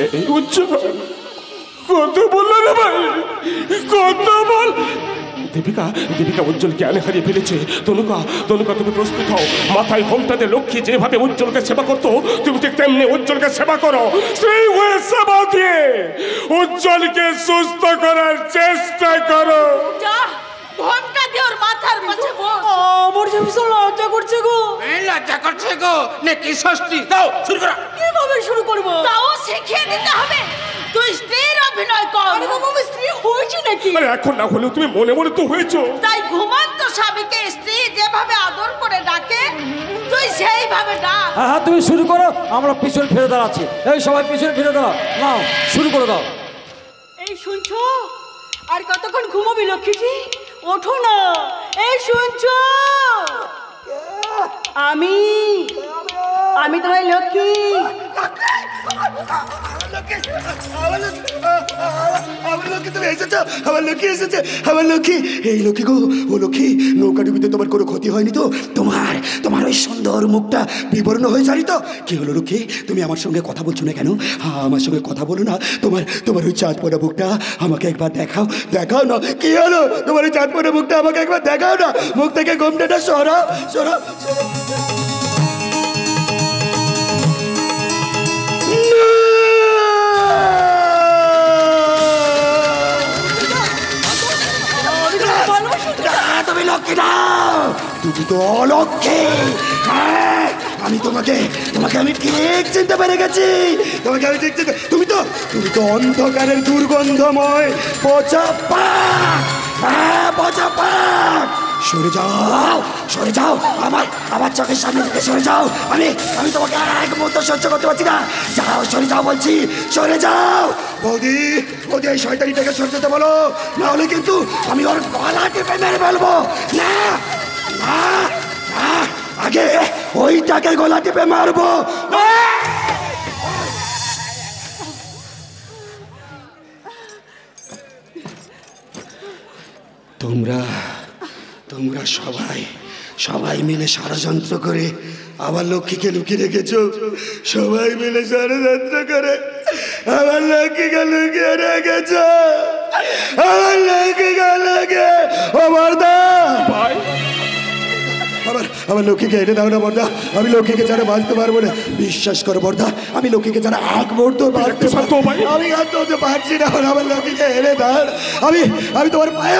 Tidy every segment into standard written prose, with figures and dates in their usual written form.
এই উজ্জ্বল কত বলল রে ভাই, কত বল। দেবিকা দেবিকা উজ্জ্বল জ্ঞান হারিয়ে ফেলেছে। তনুকা তনুকা তুমি প্রস্তুত হও। মাথায় ঘোমটাতে লক্ষ্মী যেভাবে উজ্জ্বলকে সেবা করতো তুমি ঠিক তেমনি উজ্জ্বলকে সেবা করো। সেই হয়ে সেবা দিয়ে উজ্জ্বলকে সুস্থ করার চেষ্টা করো। ঘোমটা দিয়ে ওর মাথার মাঝে বস। আমার যে ভীষণ লজ্জা করছে গো। এই লজ্জা করছে গো, নে কি ষষ্ঠী দাও শুরু করো। কিভাবে শুরু করবো? তাও শিখিয়ে দিতে হবে। তুই স্ত্রীর অভিনয় কর। আরে বাবা, আমি স্ত্রী হয়েছি নাকি? আরে এখন না হলেও তুমি মনে মনে তো হয়েছো। তাই ঘুমন্ত স্বামীকে স্ত্রী যেভাবে আদর করে ডাকে তুই সেইভাবে ডাক। হ্যাঁ হ্যাঁ, তুমি শুরু করো, আমরা পিছনে ফিরে দাঁড়াচ্ছি। এই সবাই পিছনে ফিরে দাঁড়াও, নাও শুরু করে দাও। এই শুনছো? আর কতক্ষণ ঘুমাবি লক্ষ্মীটি? ওঠো না। এই শুনছো? আমি তোমার লক্ষ্মী। আমার লক্ষ্মী তুমি এসেছো, আমার লক্ষ্মী এসেছে, আমার লক্ষ্মী। এই লক্ষ্মী গো, ও লক্ষ্মী, নৌকা ডুবিতে তোমার কোনো ক্ষতি হয়নি তো? তোমার ওই সুন্দর মুখটা বিবর্ণ হয়ে যায়নি তো? কি হলো লক্ষ্মী, তুমি আমার সঙ্গে কথা বলছো না কেন? হ্যাঁ, আমার সঙ্গে কথা বলো না। তোমার ওই চাঁদ পড়া মুখটা আমাকে একবার দেখাও না। কি হলো, তোমার ওই চাঁদ পড়া মুখটা আমাকে একবার দেখাও না। মুখ থেকে গোমটাটা সরাও। তুমি লক্ষ্মী না, তুমি তো অলক্ষ্মী। আমি তোমাকে আমি ঠিক চিনতে পেরে গেছি। তুমি তো অন্ধকারের দুর্গন্ধময় পচা পাক। পচা পাক। সরে যাও আমার চোখের সামনে থেকে সরে যাও। আমি তোমাকে এক মুহূর্ত সহ্য করতে পারছি না। সরে যাও বলছি, সরে যাও। বৌদি এই শয়তানিটাকে সরে যেতে বলো, না হলে কিন্তু আমি ওর গলা টিপে মেরে ফেলবো। না, আগে ওইটাকে গলা টিপে মারবো। তোমরা সবাই মিলে ষড়যন্ত্র করে আমার লক্ষ্মীকে লুকিয়ে রেখেছো। সবাই মিলে ষড়যন্ত্র করে আমার লক্ষ্মীকে লুকিয়ে রেখেছো। আমার লক্ষ্মীকে লুকিয়ে ও বর্দা, আমার লক্ষ্মীকে এনে দাও না বর্দা। আমি লক্ষ্মীকে ছাড়া বাঁচতে পারবো না। বিশ্বাস করো বর্দা, আমি লক্ষ্মীকে ছাড়া এক মুহূর্ত বাঁচতে আমি আর তো পারছি না। আমার লক্ষ্মীকে এনে দাও। আমি তোমার পায়ে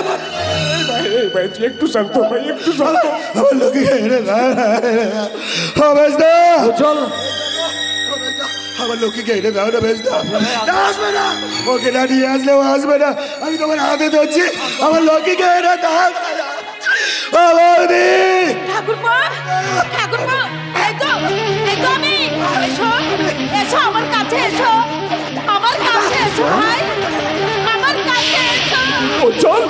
একটু শান্ত ভাই, একটু শান্ত। আমার লক্ষ্মীকে এনে দাও। চল, আমার লক্ষ্মীকে এনে দাও না। বেশ আসবে না, ওকে না নিয়ে আসলে ও আসবে না। আমি তোমার হাতে ধরছি, আমার লক্ষ্মীকে এনে দাও। ঠাকুরপো, এই তো আমি। এসো আমার কাছে, এসো ভাই, আমার কাছে এসো। উজ্জ্বল,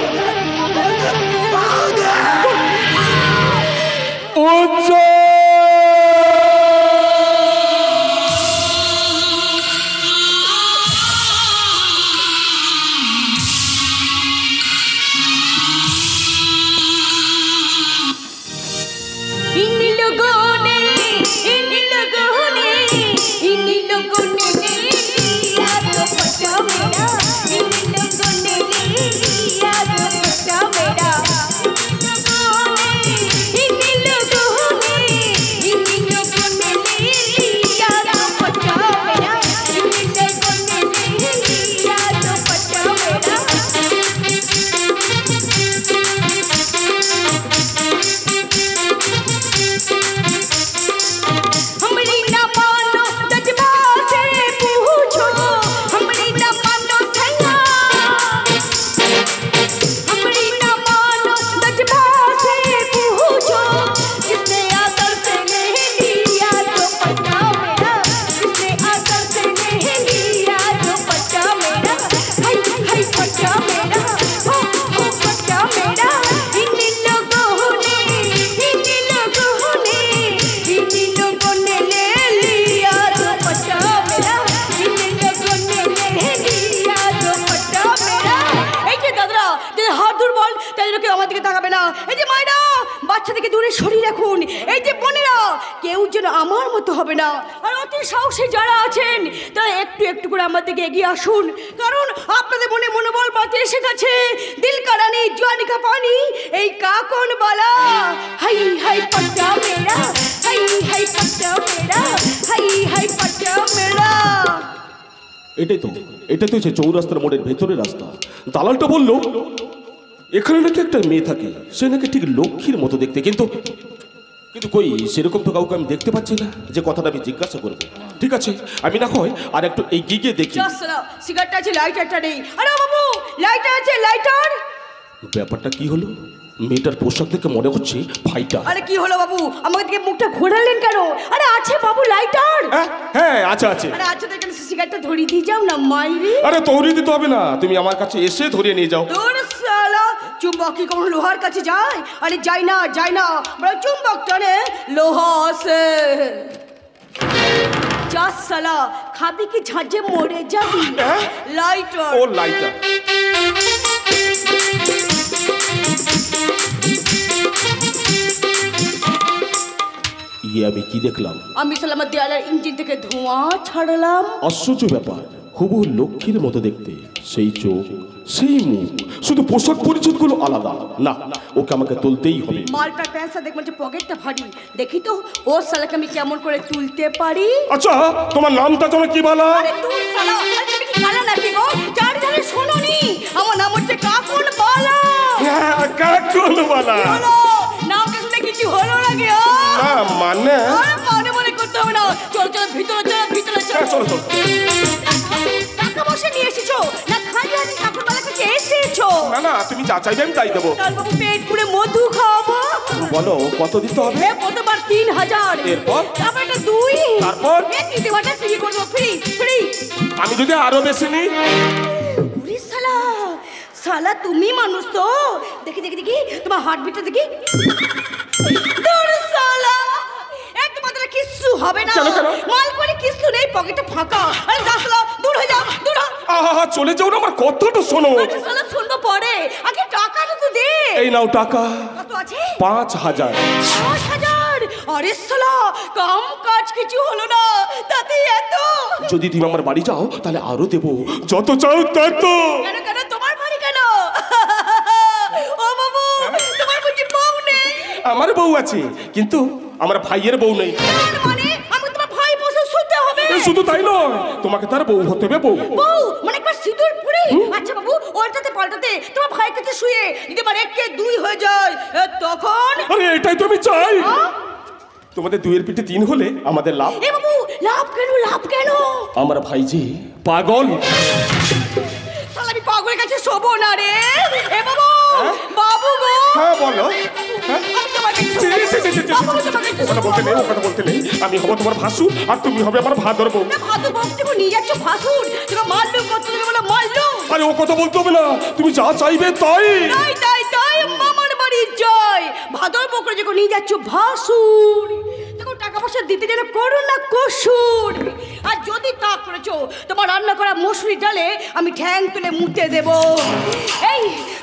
থেকে দূরে সরিয়ে রাখুন। এই যে বোনেরা, কেউ যেন আমার মতো হবে না। আর অতি সাহসী যারা আছেন তারা একটু একটু একটু করে আমার দিকে এগিয়ে আসুন, কারণ আপনাদের মনে মনোবল বাড়তে এসে গেছে। দিল কারানি জোয়ানি কা পানি, এই কাকন বালা হাই হাই পট্টা মেরা, হাই হাই পট্টা মেরা, হাই হাই পট্টা মেরা। এটাই তো সে চৌরাস্তার মোড়ের ভেতরের রাস্তা। দালালটা বলল এখানে নাকি একটা মেয়ে থাকে, সে নাকি ঠিক লক্ষ্মীর মতো দেখতে, কিন্তু কই সেরকম তো কাউকে আমি দেখতে পাচ্ছি না যে কথাটা আমি জিজ্ঞাসা করবো। ঠিক আছে, আমি না হয় আর একটু এগিয়ে গিয়ে দেখি। সিগারেটটা আছে, লাইটারটা নেই। আরে বাবু, লাইটার আছে, লাইটার। ব্যাপারটা কি হলো? মেয়েটার পোশাক দেখে মনে হচ্ছে ফাইটার। আরে কি হলো বাবু, আমাকে দিকে মুখটা ঘোরালেন কেন? আরে আছে বাবু লাইটার। হ্যাঁ আছে। আরে আছে তো, এখানে সিগারেটটা ধরিয়ে দিয়ে যাও না মাইরি। আরে ধরিয়ে দিতে হবে না, তুমি আমার কাছে এসে ধরিয়ে নিয়ে যাও। দূর শালা, চুম্বক কি কোনো লোহার কাছে যায়? আরে যাই না, বড় চুম্বক টানে লোহা আছে। যা শালা, খাবি কি ঝাঁঝে মরে যাবি। লাইটার। ও লাইটার। আমি কি দেখলাম? আমি সালাম দেয়ালের ইঞ্জিন থেকে ধোঁয়া ছাড়লাম। আশ্চর্য ব্যাপার, হুবহু লক্ষ্মীর মতো দেখতে, সেই চোখ, সেই মুখ, শুধু পোশাক পরিচ্ছদগুলো আলাদা। না, ওকে আমাকে তুলতেই হবে। মালটা প্যান্টটা দেখবেন যে পকেটটা ভারী, দেখি তো ও শালাকে আমি কেমন করে তুলতে পারি। আচ্ছা, তোমার নামটা যেন কি বলা? আরে তুই শালা, তুমি কি কালা নাকি গো? চারজনে শোনোনি, আমার নাম হচ্ছে কাকন বালা। কাকন বালা। হলো নামটা শুনে কিছু হলো নাকি? না মানে মনে করতে হবে না। চলো ভিতরে চলো। টাকা পয়সা নিয়ে এসেছো না খালি হাতে কাকন বালার কাছে এসেছো? না, তুমি যা চাইবে আমি তাই দেবো। বাবু পেট পুরে মধু খাওয়াবো। বলো কত দিতে হবে? কতবার 3000। এরপর? তারপর একটা 2। তারপর? তিনটে ভাটা ফ্রি করবো, ফ্রি। আমি যদি আরো বেশি নিই? ওরে শালা তুমি মানুষ তো? দেখি তোমার হার্টবিটটা দেখি। শালা তোমার কিচ্ছু হবে না। মাল করে কিচ্ছু নেই, পকেটে ফাঁকা। আরে শালা দূর হয়ে যাও, দূর। চলে যাও না, আমার কথাটা শোনো। শালা শুনবো পরে, আগে টাকাটা তো দে। এই নাও টাকা। কত আছে? 5000। 5000? আরে শালা কাম কাজ কিছু হলো না, তাতে এত। যদি তুমি আমার বাড়ি যাও তাহলে আরো দেবো, যত চাও তত। কেন তোমার বাড়ি কেন? ও বাবু, তোমার বুঝি বউ নেই? আমার বউ আছে, কিন্তু আমার ভাইয়ের বউ নেই। মানে আমি তোমার ভাই বসে শুতে হবে? শুধু তাই নয়, তোমাকে তার বউ হতে হবে। বউ মানে একবার সিঁদুর পরে? আচ্ছা বাবু, ওইটাতে পাল্টাতে তোমার ভাই কাছে শুয়ে যদি আমার 1 কে 2 হয়ে যায়, তখন? আরে এটাই তো আমি চাই। তোমাদের 2 এর পিঠে 3 হলে আমাদের লাভ। এ বাবু, লাভ কেন? আমার ভাই যে পাগল। শালা আমি পাগলের কাছে শোবো না রে। এ বাবু গো। হ্যাঁ বলো। আমি হবো তোমার ভাসুর, আর তুমি হবে আমার ভাদর বউ। ভাদর বউ তুমি নিয়ে যাচ্ছ ভাসুর? তুমি মারলো কত দেবে বলে মারলো? আরে ও কথা বলতে হবে না, তুমি যা চাইবে তাই। মামার বাড়ি জয়। ভাদর বউ করে যখন নিয়ে যাচ্ছ ভাসুর, তখন টাকা পয়সা দিতে যেন করো না কসুর। আর যদি তা করেছো, তোমার রান্না করা মসুরি ডালে আমি ঠ্যাং তুলে মুতে দেব। এই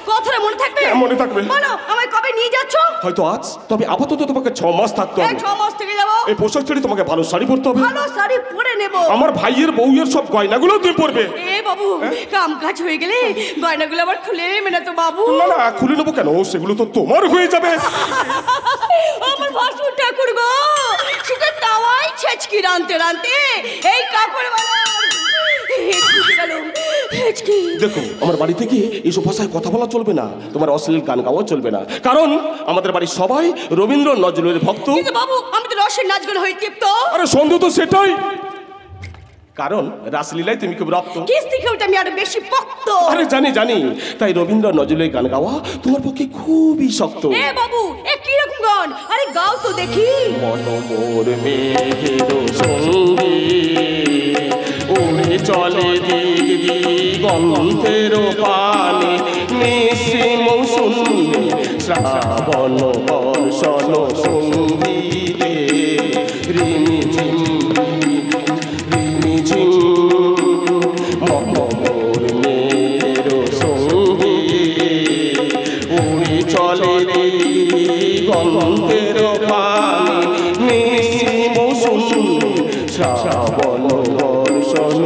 কথাটা মনে থাকবে? মনে থাকবে। বলো আমায় কবে নিয়ে যাচ্ছ? হয়তো আজ, তবে আপাতত তোমাকে 6 মাস থাকতে হবে। 6 মাস থেকে যাবো। এই পোশাক ছেড়ে তোমাকে ভালো শাড়ি পরতে হবে। ভালো শাড়ি পরে নেব। আমার ভাইয়ের বউয়ের সব গয়নাগুলো তুমি পরবে। এ বাবু, কাম কাজ হয়ে গেলে গয়নাগুলো আবার খুলে নেবে না তো বাবু? না, খুলে নেবো কেন, সেগুলো তো তোমার হয়ে যাবে। আমার ভাসুর ঠাকুর গো, সেটা তাওয়াই ছেচকি রানতে এই কাপড় দেখো, আমার বাড়ি থেকে এইসব ভাষায় কথা বলা চলবে না, তোমার অশ্লীল গান গাওয়া চলবে না, কারণ আমাদের বাড়ির সবাই রবীন্দ্র নজরুলের ভক্ত। কিন্তু বাবু, আমি তো রসের নাচ গান হয়ে তৃপ্ত। আরে সন্দেহ তো সেটাই, কারণ রাসলীলায় তুমি খুব রপ্ত। কিস্তি খেউটা আমি আরো বেশি পক্ত। আরে জানি, তাই রবীন্দ্র নজরুলের গান গাওয়া তোমার পক্ষে খুবই শক্ত। এ বাবু, এ কি রকম গান? আরে গাও তো দেখি। মনোমোর মেঘের সঙ্গে উড়ে চলে দিগন্তের পানে, নিশি মৌসুমে শ্রাবণ বর্ষণ সঙ্গীতে রিমিঝিম মনোমোর মেঘের সঙ্গে উড়ে চলে দিগন্তের পানে, নিশি মৌসুমে শ্রাবণ বর্ষণ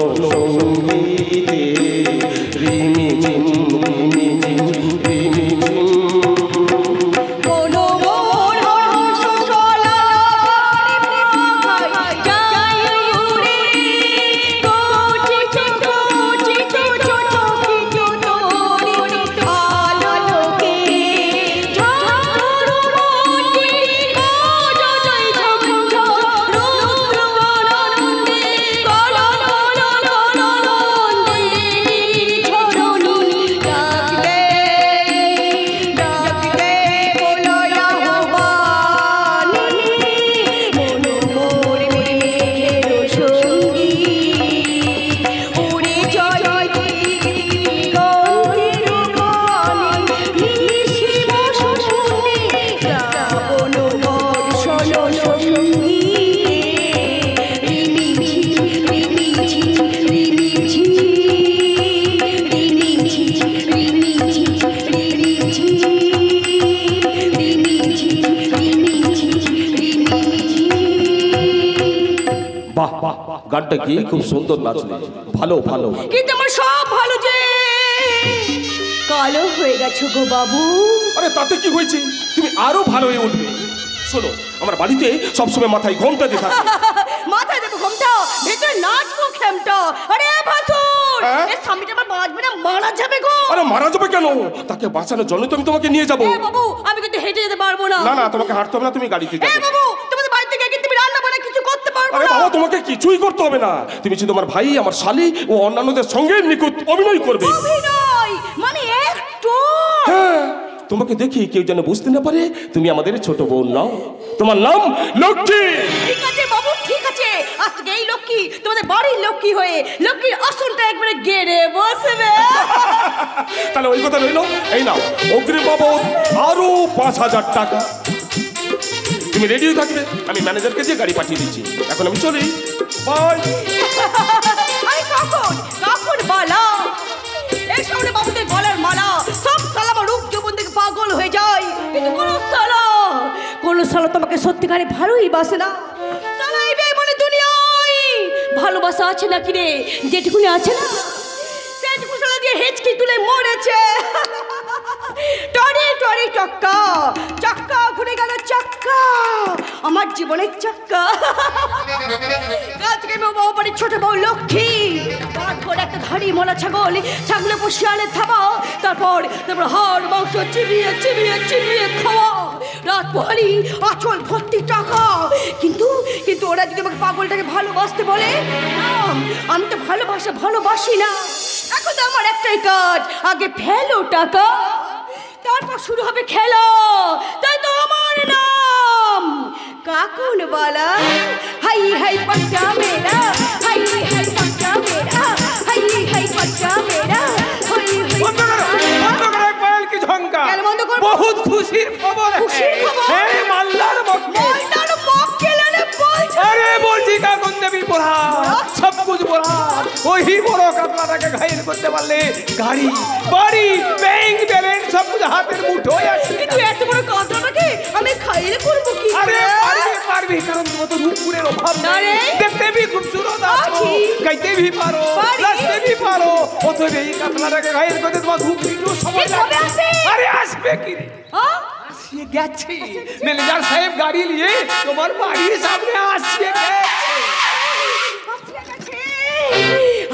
গানটা কি খুব সুন্দর নাচলে, ভালো ভালো। কিন্তু আমার সব ভালো যে কালো হয়ে গেছো গো বাবু। আরে তাতে কি হয়েছে, তুমি আরো ভালো হয়ে উঠবে। শোনো, আমার বাড়িতে সবসময় মাথায় ঘোমটা দিয়ে থাকে। মাথায় দেবো ঘোমটা, ভেতরে নাচবো খেমটা। আরে ভাসুর, এই স্বামীটা আমার বাঁচবে না, মারা যাবে গো। আরে মারা যাবে কেন, তাকে বাঁচানোর জন্য তো আমি তোমাকে নিয়ে যাবো। বাবু আমি কিন্তু হেঁটে যেতে পারবো না। না না, তোমাকে হাঁটতে হবে না, তুমি গাড়িতে যাবে। বাবু তোমাদের বাড়ি থেকে কিন্তু তুমি রান্না বান্না কিছু করতে পারবো আরে না। বাবা, তোমাকে কিছুই করতে হবে না, তুমি শুধু আমার ভাই, আমার শালি ও অন্যান্যদের সঙ্গে নিখুঁত অভিনয় করবে। অভিনয় মানে একটু। হ্যাঁ, তোমাকে দেখি কেউ যেন বুঝতে না পারে তুমি আমাদের ছোট বোন নাও। তোমার নাম লক্ষ্মী। ঠিক আছে বাবু, ঠিক আছে। আজ থেকে এই লক্ষ্মী তোমাদের বাড়ির লক্ষ্মী হয়ে লক্ষ্মীর আসনটা একবারে গেড়ে বসবে। তাহলে ওই কথা রইলো, এই নাও অগ্রিম বাবদ আরো 5,000 টাকা। তুমি রেডি থাকবে, আমি ম্যানেজারকে দিয়ে গাড়ি পাঠিয়ে দিচ্ছি। এখন আমি চলি, বাই। আরে কখন কখন বলা, এই সামনে বাবুদের গলার মালা সব সালা আমার রূপ যৌবন থেকে পাগল হয়ে যায়। কিন্তু কোনো সালা তোমাকে সত্যিকারে ভালোই বাসে না। সালা এই বেঈমানি দুনিয়ায় ভালোবাসা আছে নাকি রে? যেটুকুনি আছে না সেটুকু সালা দিয়ে হেঁচকি তুলে মরেছে। টরে টরে চক্কা চক্কা ঘুরে গেল চক্কা, আমার জীবনের চক্কা। আজকে আমি বাবা বাড়ির ছোট বউ লক্ষ্মী, তারপর একটা ধাড়ি মোলা ছাগল, ছাগলে শিয়ালে থাবা, তারপর হাড় মাংস চিবিয়ে চিবিয়ে চিবিয়ে খাওয়া, রাত পোহালি আঁচল ভর্তি টাকা। কিন্তু কিন্তু ওরা যদি আমাকে পাগলটাকে ভালোবাসতে বলে, আমি তো ভালোবাসি না। এখন তো আমার একটাই কাজ, আগে ফেলো টাকা, তারপর শুরু হবে খেলা। তাই তো আমার নাম কাকুন বালা। হাই হাই পট্টা মেরা, হাই হাই পট্টা মেরা, হাই হাই পট্টা মেরা, হাই হাই। পায়েল কি ঝঙ্কা, বহুত খুশির খবর। খুশির খবর? এই মাল্লার মক্কে, মাল্লার মক্কে লানে বলছে। আরে বলছি কাকুন দেবী বলা, সব কুছ বলা। ওই বড় কাতলাটাকে ঘায়েল করতে পারলে গাড়ি বাড়ি ব্যাংক ব্যালেন্স সব কিছু হাতের মুঠোয় আছে। কিন্তু এত বড় কাতলাটাকে আমি খাইয়ে করবো কি? আরে পারবি, কারণ তোমার তো রূপপুরের অভাব নাই। দেখতে भी खूबसूरत আছো, গাইতে भी পারো, পারি। নাচতে भी পারো। অতএব এই কাতলাটাকে ঘায়েল করতে তোমার খুব একটু সময় কবে আসবে? আরে আসবে কি রে, আসিয়ে গেছে। ম্যানেজার সাহেব গাড়ি নিয়ে তোমার বাড়ির সামনে আসিয়ে গেছে।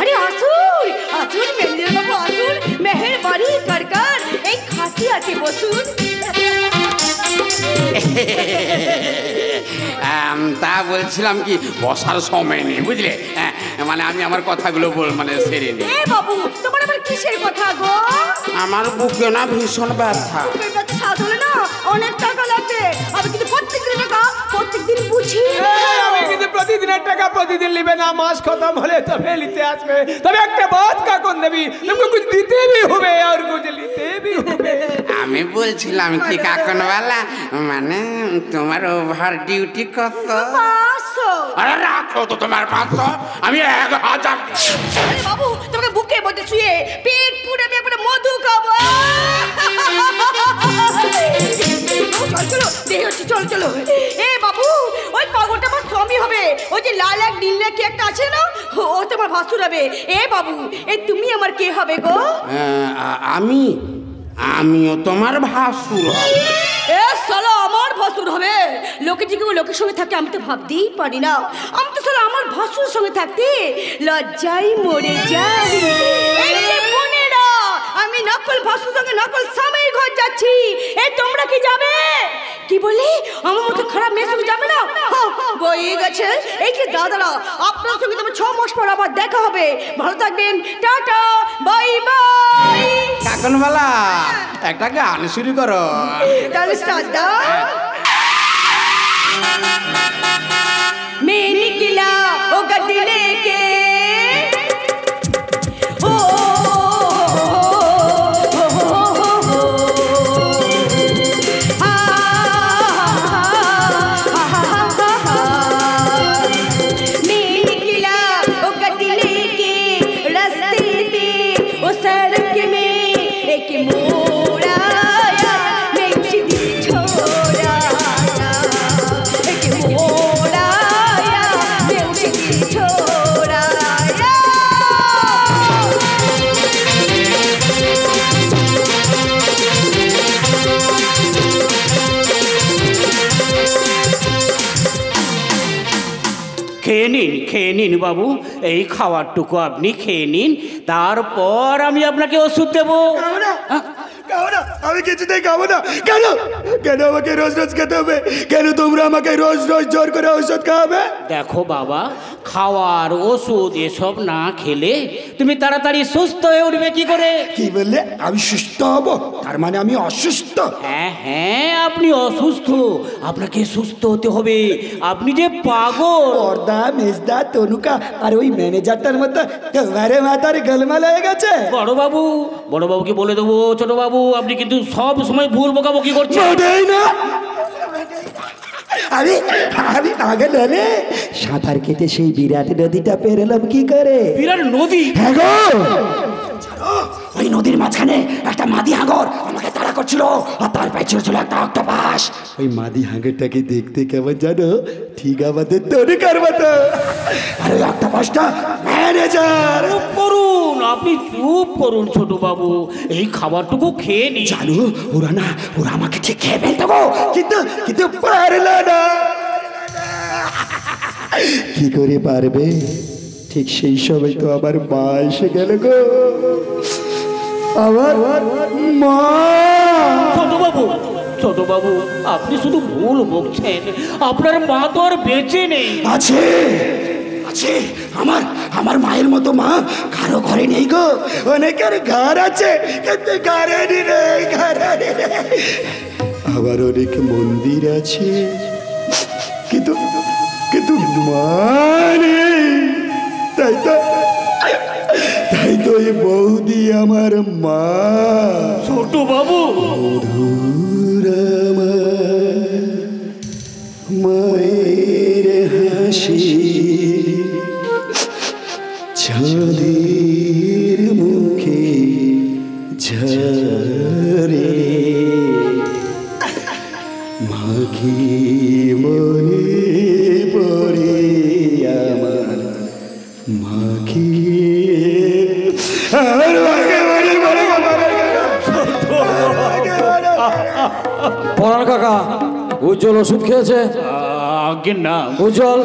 আরে আসুন আসুন মেহের বাবু, আসুন মেহের বাড়ি কারকার এই খাটিয়াতে বসুন। তা বলছিলাম কি, বসার সময় নেই বুঝলে, মানে আমি আমার কথাগুলো মানে সেরে নিই। এ বাবু, তোমার আবার কিসের কথা গো? আমার বুকে না ভীষণ ব্যথা। বুকের ব্যথা সাধলে না অনেক টাকা লাগবে। আমি কিন্তু প্রত্যেকদিন টাকা প্রত্যেকদিন বুঝি। আমি কিন্তু প্রতিদিনের টাকা প্রতিদিন নিবে না, মাস খতম হলে তবে নিতে আসবে। তবে একটা বাত কাকুন দেবী, तुमको कुछ দিতে भी হবে আর कुछ নিতে भी হবে। আমি বলছিলাম কি কাকনওয়ালা, মানে তোমার ওভার ডিউটি কত? 500। আরে রাখো তো তোমার 500, আমি 1000। আরে বাবু, তোমাকে বুকের মধ্যে শুয়ে পেট পুড়ে একবারে মধু খাবো। চলো দেরি হচ্ছে, চলো চলো। এ বাবু, ওই পাগলটা আমার স্বামী হবে। ওই যে লাল এক নীল কি একটা আছে না, ও তোমার ভাসুর হবে। এ বাবু, এই তুমি আমার কে হবে গো? আমিও তোমার ভাসুর। এ সালা আমার ভাসুর হবে? লোকে যে লোকের সঙ্গে থাকে আমি তো ভাবতেই পারি না। আমি তো সালা আমার ভাসুর সঙ্গে থাকতে লজ্জায় মরে যাই। এই যে বোনেরা, আমি নকল ভাসুর সঙ্গে নকল স্বামীর ঘর যাচ্ছি। এই তোমরা কি যাবে? কি বলি, আমার মতো খারাপ মেয়ের সঙ্গে যাবে না? বই গেছে। এই যে দাদারা, আপনার সঙ্গে তোমার 6 মাস পর আবার দেখা হবে। ভালো থাকবেন, টাটা বাই বাই। কাকনওয়ালা, একটা গান শুরু করো। তাহলে স্টার্ট দাও। मैं निकला ओ गड्डी लेके, ओ मैं निकला ओ गड्डी लेके, रास्ते पे ओ सड़क में एक मोड़ आया, मैं उसी दिन छोड़ आया। एक मोड़ খেয়ে নিন বাবু, এই খাবারটুকু আপনি খেয়ে নিন, তারপর আমি আপনাকে ওষুধ দেবো। খাবো না, খাবো না, আমি কিছুতেই খাবো না। কেন কেন আমাকে রোজ রোজ খেতে হবে? কেন তোমরা আমাকে রোজ রোজ জোর করে ওষুধ খাওয়াবে? দেখো বাবা, খাওয়ার ওষুধ এসব না খেলে তুমি তাড়াতাড়ি সুস্থ হয়ে উঠবে কি করে? কি বললে? আমি সুস্থ হব? তার মানে আমি অসুস্থ? হ্যাঁ হ্যাঁ, আপনি অসুস্থ, আপনাকে সুস্থ হতে হবে। আপনি যে পাগল। পর্দা, মেজদা, তনুকা আর ওই ম্যানেজারটার মতো তোমার মাথার গোলমাল হয়ে গেছে। বড়বাবুকে বলে দেবো, ছোট বাবু আপনি কিন্তু সব সময় ভুল বকাবকি করছেন। মোটেই না। আমি আমি পাগল হলে সাঁতার কেটে সেই বিরাট নদীটা পেরোলাম কি করে? বিরাট নদী? হ্যাঁ গো, ওই নদীর মাঝখানে একটা মাদি হাঙর আমাকে তাড়া করছিল, আর তার পেছনে ছিল একটা অক্টোপাস। ওই মাদি হাঙরটাকে দেখতে কেমন জানো? ঠিক আমাদের তনুকার মতো। আর ওই অক্টোপাসটা ম্যানেজার। আপনি চুপ করুন ছোট বাবু, এই খাবারটুকু খেয়ে নি। জানো ওরা আমাকে ঠিক খেয়ে ফেলতে গো, কিন্তু পারল না। কি করে পারবে? ঠিক সেই সময় তো আমার মা এসে গেল গো। আমার মা। ছোট বাবু আপনি শুধু ভুল বকছেন, আপনার মা তো আর বেঁচে নেই। আছে আছে, আমার মায়ের মতো মা কারো ঘরে নেই গো। অনেকের ঘর আছে কিন্তু ঘরে নেই, ঘরে নেই। আবার অনেক মন্দির আছে কিন্তু মা নেই। তাই তো এই বৌদি আমার মা। ছোট বাবু, মায়ের হাসি চাঁদের মুখে ঝরে, মাঘি মনে পড়ে আমার, মাঘি পরাণ কাকা, উজ্জ্বল ওষুধ খেয়েছে? আগে না উজ্জ্বল,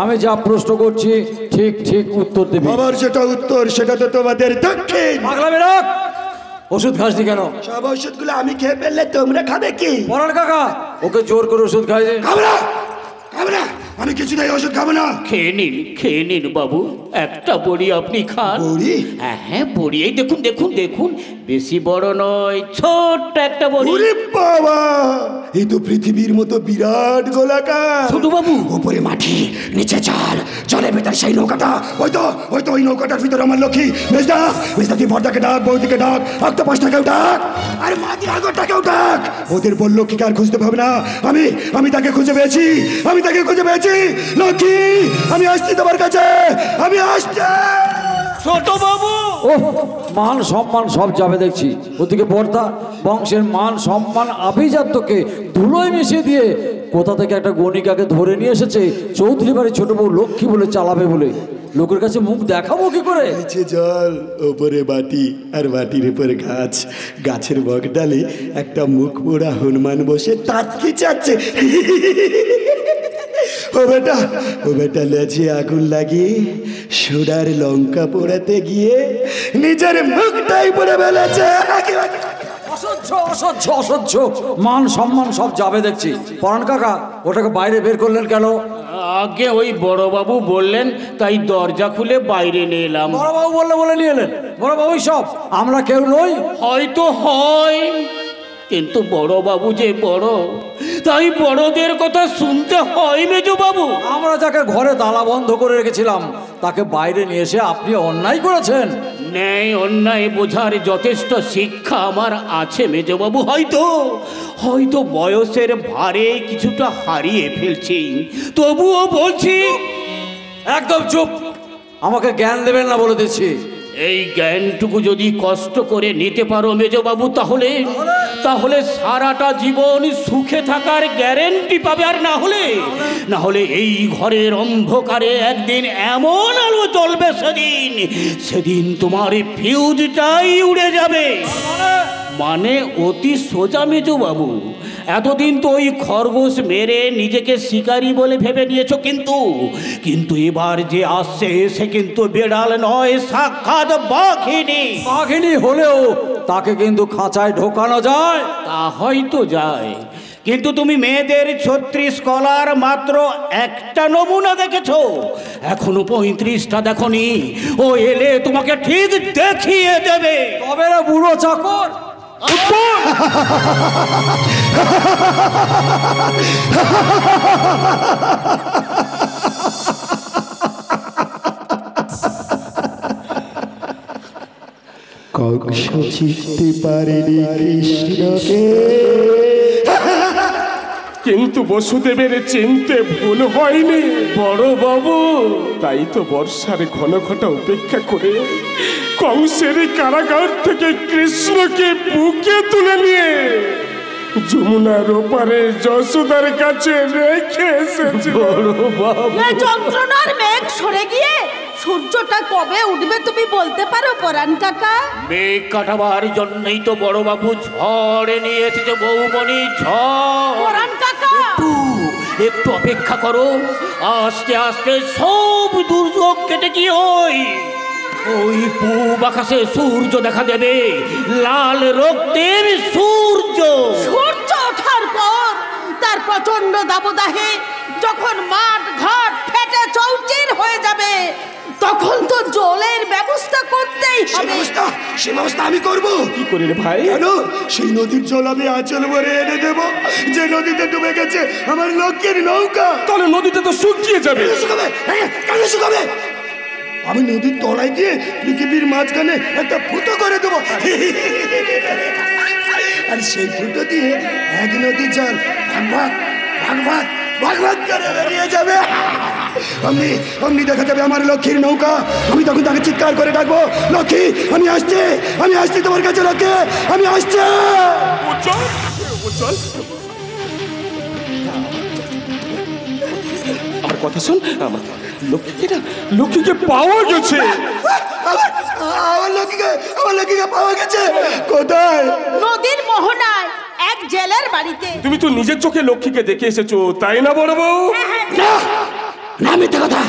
আমি যা প্রশ্ন করছি ঠিক ঠিক উত্তর দেবে। আমার যেটা উত্তর সেটা তো তোমাদের দক্ষিণ। পাগলামি রাখ। ওষুধ খাসনি কেন? সব ওষুধগুলো আমি খেয়ে ফেললে তোমরা খাবে কি? পরাণ কাকা, ওকে জোর করে ওষুধ খাইছে। খাবো না, আমি কিছুতেই ওষুধ খাবো না। খেয়ে নিন বাবু, একটা বড়ি আপনি খান। বড়ি? হ্যাঁ বড়ি, এই দেখুন, বেশি বড় নয়, ছোট্ট একটা বড়ি। ওরে বাবা, এই তো পৃথিবীর মতো বিরাট গোলাকার। ছোট বাবু, উপরে মাটি, নিচে জলের ভেতর সেই নৌকাটা। ওই তো ওই নৌকাটার ভিতরে আমার লক্ষ্মী। মেজদা তুই বর্দাকে ডাক, বৌদিকে ডাক, অক্টোপাসটাকেও ডাক, আর মাদি হাঙরটাকেও ডাক। ওদের বল লক্ষ্মীকে আর খুঁজতে হবে না, আমি তাকে খুঁজে পেয়েছি। লক্ষ্মী, আমি আসছি তোমার কাছে, আমি আসছি। ছোট বাবু, ও মান সম্মান সব যাবে দেখছি। ওদিকে বর্দা বংশের মান সম্মান আভিজাত্যকে ধুলোয় মিশিয়ে দিয়ে কোথা থেকে একটা গণিকাকে ধরে নিয়ে এসেছে চৌধুরী বাড়ির ছোট বউ লক্ষ্মী বলে চালাবে বলে। লোকের কাছে মুখ দেখাবো কি করে? নিচে জল, ওপরে মাটি, আর মাটির উপরে গাছ। গাছের বক ডালে একটা মুখ পোড়া হনুমান বসে তাৎকি চাচ্ছে। ও বেটা লেজে আগুন লাগিয়ে সোনার লঙ্কা পোড়াতে গিয়ে নিজের মুখটাই পুড়ে ফেলেছে। অসহ্য। মান সম্মান সব যাবে দেখছি। পরাণ কাকা, ওটাকে বাইরে বের করলেন কেন? আগে ওই বড়বাবু বললেন, তাই দরজা খুলে বাইরে নিয়ে এলাম। বড়বাবু বলে নিয়ে এলেন? বড়বাবুই সব, আমরা কেউ নই। হয়তো হয়, কিন্তু বড়বাবু যে বড়, তাই বড়দের কথা শুনতে হয় মেজবাবু। আমরা যাকে ঘরে তালা বন্ধ করে রেখেছিলাম তাকে বাইরে নিয়ে এসে আপনি অন্যায় করেছেন। ন্যায় অন্যায় বোঝার যথেষ্ট শিক্ষা আমার আছে মেজবাবু। হয়তো বয়সের ভারে কিছুটা হারিয়ে ফেলছি, তবুও বলছি। একদম চুপ, আমাকে জ্ঞান দেবেন না বলে দিচ্ছি। এই জ্ঞানটুকু যদি কষ্ট করে নিতে পারো মেজবাবু, তাহলে সারাটা জীবন সুখে থাকার গ্যারেন্টি পাবে। আর না হলে এই ঘরের অন্ধকারে একদিন এমন আলো জ্বলবে, সেদিন তোমার ফিউজটাই উড়ে যাবে। মানে অতি সোজা মেজবাবু, এতদিন তো ওই খরগোশ মেরে নিজেকে শিকারি বলে ভেবে নিয়েছো, কিন্তু এবার যে আসছে সে কিন্তু বেড়াল নয়, সাক্ষাৎ বাঘিনী। বাঘিনী হলেও তাকে কিন্তু খাঁচায় ঢোকানো যায়। তা হয়তো যায়, কিন্তু তুমি মেয়েদের 36 কলার মাত্র একটা নমুনা দেখেছো, এখনো 35টা দেখনি। ও এলে তোমাকে ঠিক দেখিয়ে দেবে। তবে রে বুড়ো চাকর, কংস জিততে পারেনি কৃষ্ণকে, কিন্তু বসুদেবের চিনতে ভুল হয়নি বড় বাবু। তাই তো বর্ষার ঘন ঘটা উপেক্ষা করে কংসের কারাগার থেকে কৃষ্ণকে বুকে তুলে নিয়ে যমুনার ওপারে যশোদার কাছে রেখে এসেছে বড় বাবু। এই যন্ত্রণার মেঘ সরে গিয়ে সূর্যটা কবে উঠবে তুমি বলতে পারো পরাণ কাকা? মেঘ কাটাবার জন্যই তো বড়বাবু ঝড় নিয়ে এসেছে বৌমণি, ঝড়। পরাণ কাকা একটু অপেক্ষা করো, আস্তে আস্তে সব দুর্যোগ কেটে গিয়ে ওই পূব আকাশে সূর্য দেখা দেবে, লাল রক্তের সূর্য। সূর্য ওঠার পর তার প্রচন্ড দাবদাহে যখন মাঠ ঘাট ফেটে চৌচির হয়ে যাবে, তখন তো জলের ব্যবস্থা করতেই হবে। সে ব্যবস্থা আমি করব। কি করি রে ভাই? কেন? সেই নদীর জল আমি আঁচল ভরে এনে দেব, যে নদীতে ডুবে গেছে আমার লক্ষ্যের নৌকা। তাহলে নদীতে তো শুকিয়ে যাবে। শুকাবে? কেন শুকাবে? আমি নদীর তলায় গিয়ে পৃথিবীর মাঝখানে একটা ফুটো করে দেবো, আর সেই ফুটো দিয়ে এক নদীর জল ভাগ করে বেরিয়ে যাবে। অমনি দেখা যাবে আমার লক্ষ্মীর নৌকা। আমি তখন তাকে চিৎকার করে ডাকবো, লক্ষ্মী আমি আসছি তোমার কাছে, লক্ষ্মী আমি আসছি। আমার কথা শোন, আমার লক্ষ্মীকে পাওয়া গেছে। আমার লক্ষ্মীকে পাওয়া গেছে কোথায়? নদীর মোহনায় এক জেলের বাড়িতে। তুমি তো নিজের চোখে লক্ষ্মীকে দেখে এসেছো, তাই না বড় বউ? না মিথ্যে কথা,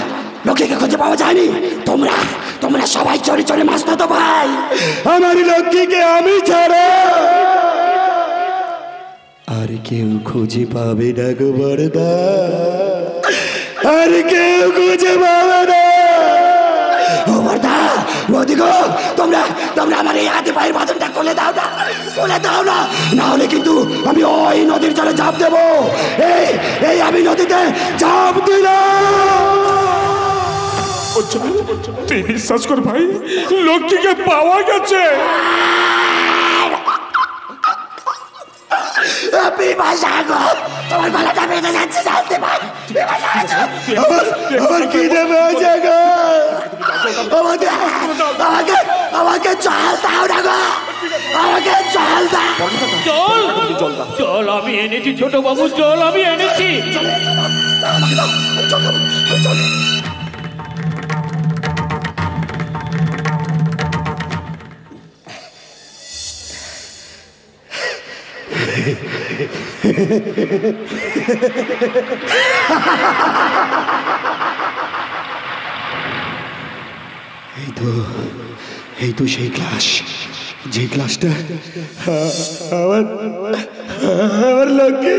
লক্ষ্মীকে খুঁজে পাওয়া যায়নি। তোমরা সবাই চোরে চোরে মাছ তো ভাই। আমার লক্ষ্মীকে আমি ছাড়া আর কেউ খুঁজে পাবে না গো বড়দা, আর কেউ খুঁজে পাবে না। ও বড়দা, বৌদি গো, তোমরা আমার এই হাতে পায়ের বাঁধনটা খুলে দাও না, না হলে কিন্তু আমি ওই নদীর জলে ঝাঁপ দেবো। এই আমি নদীতে ঝাঁপ দিলাম। তুই বিশ্বাস কর ভাই, লক্ষ্মীকে পাওয়া গেছে। তোমার গলাটা বেঁধে যাচ্ছে, জানতে পার আমার কি দেবে গো, আমাকে জল দাও না গো, আমাকে জল দাও। জল আমি এনেছি ছোট বাবু, জল আমি এনেছি। এই তো সেই ক্লাস, যে ক্লাসটা আমার লক্ষ্মী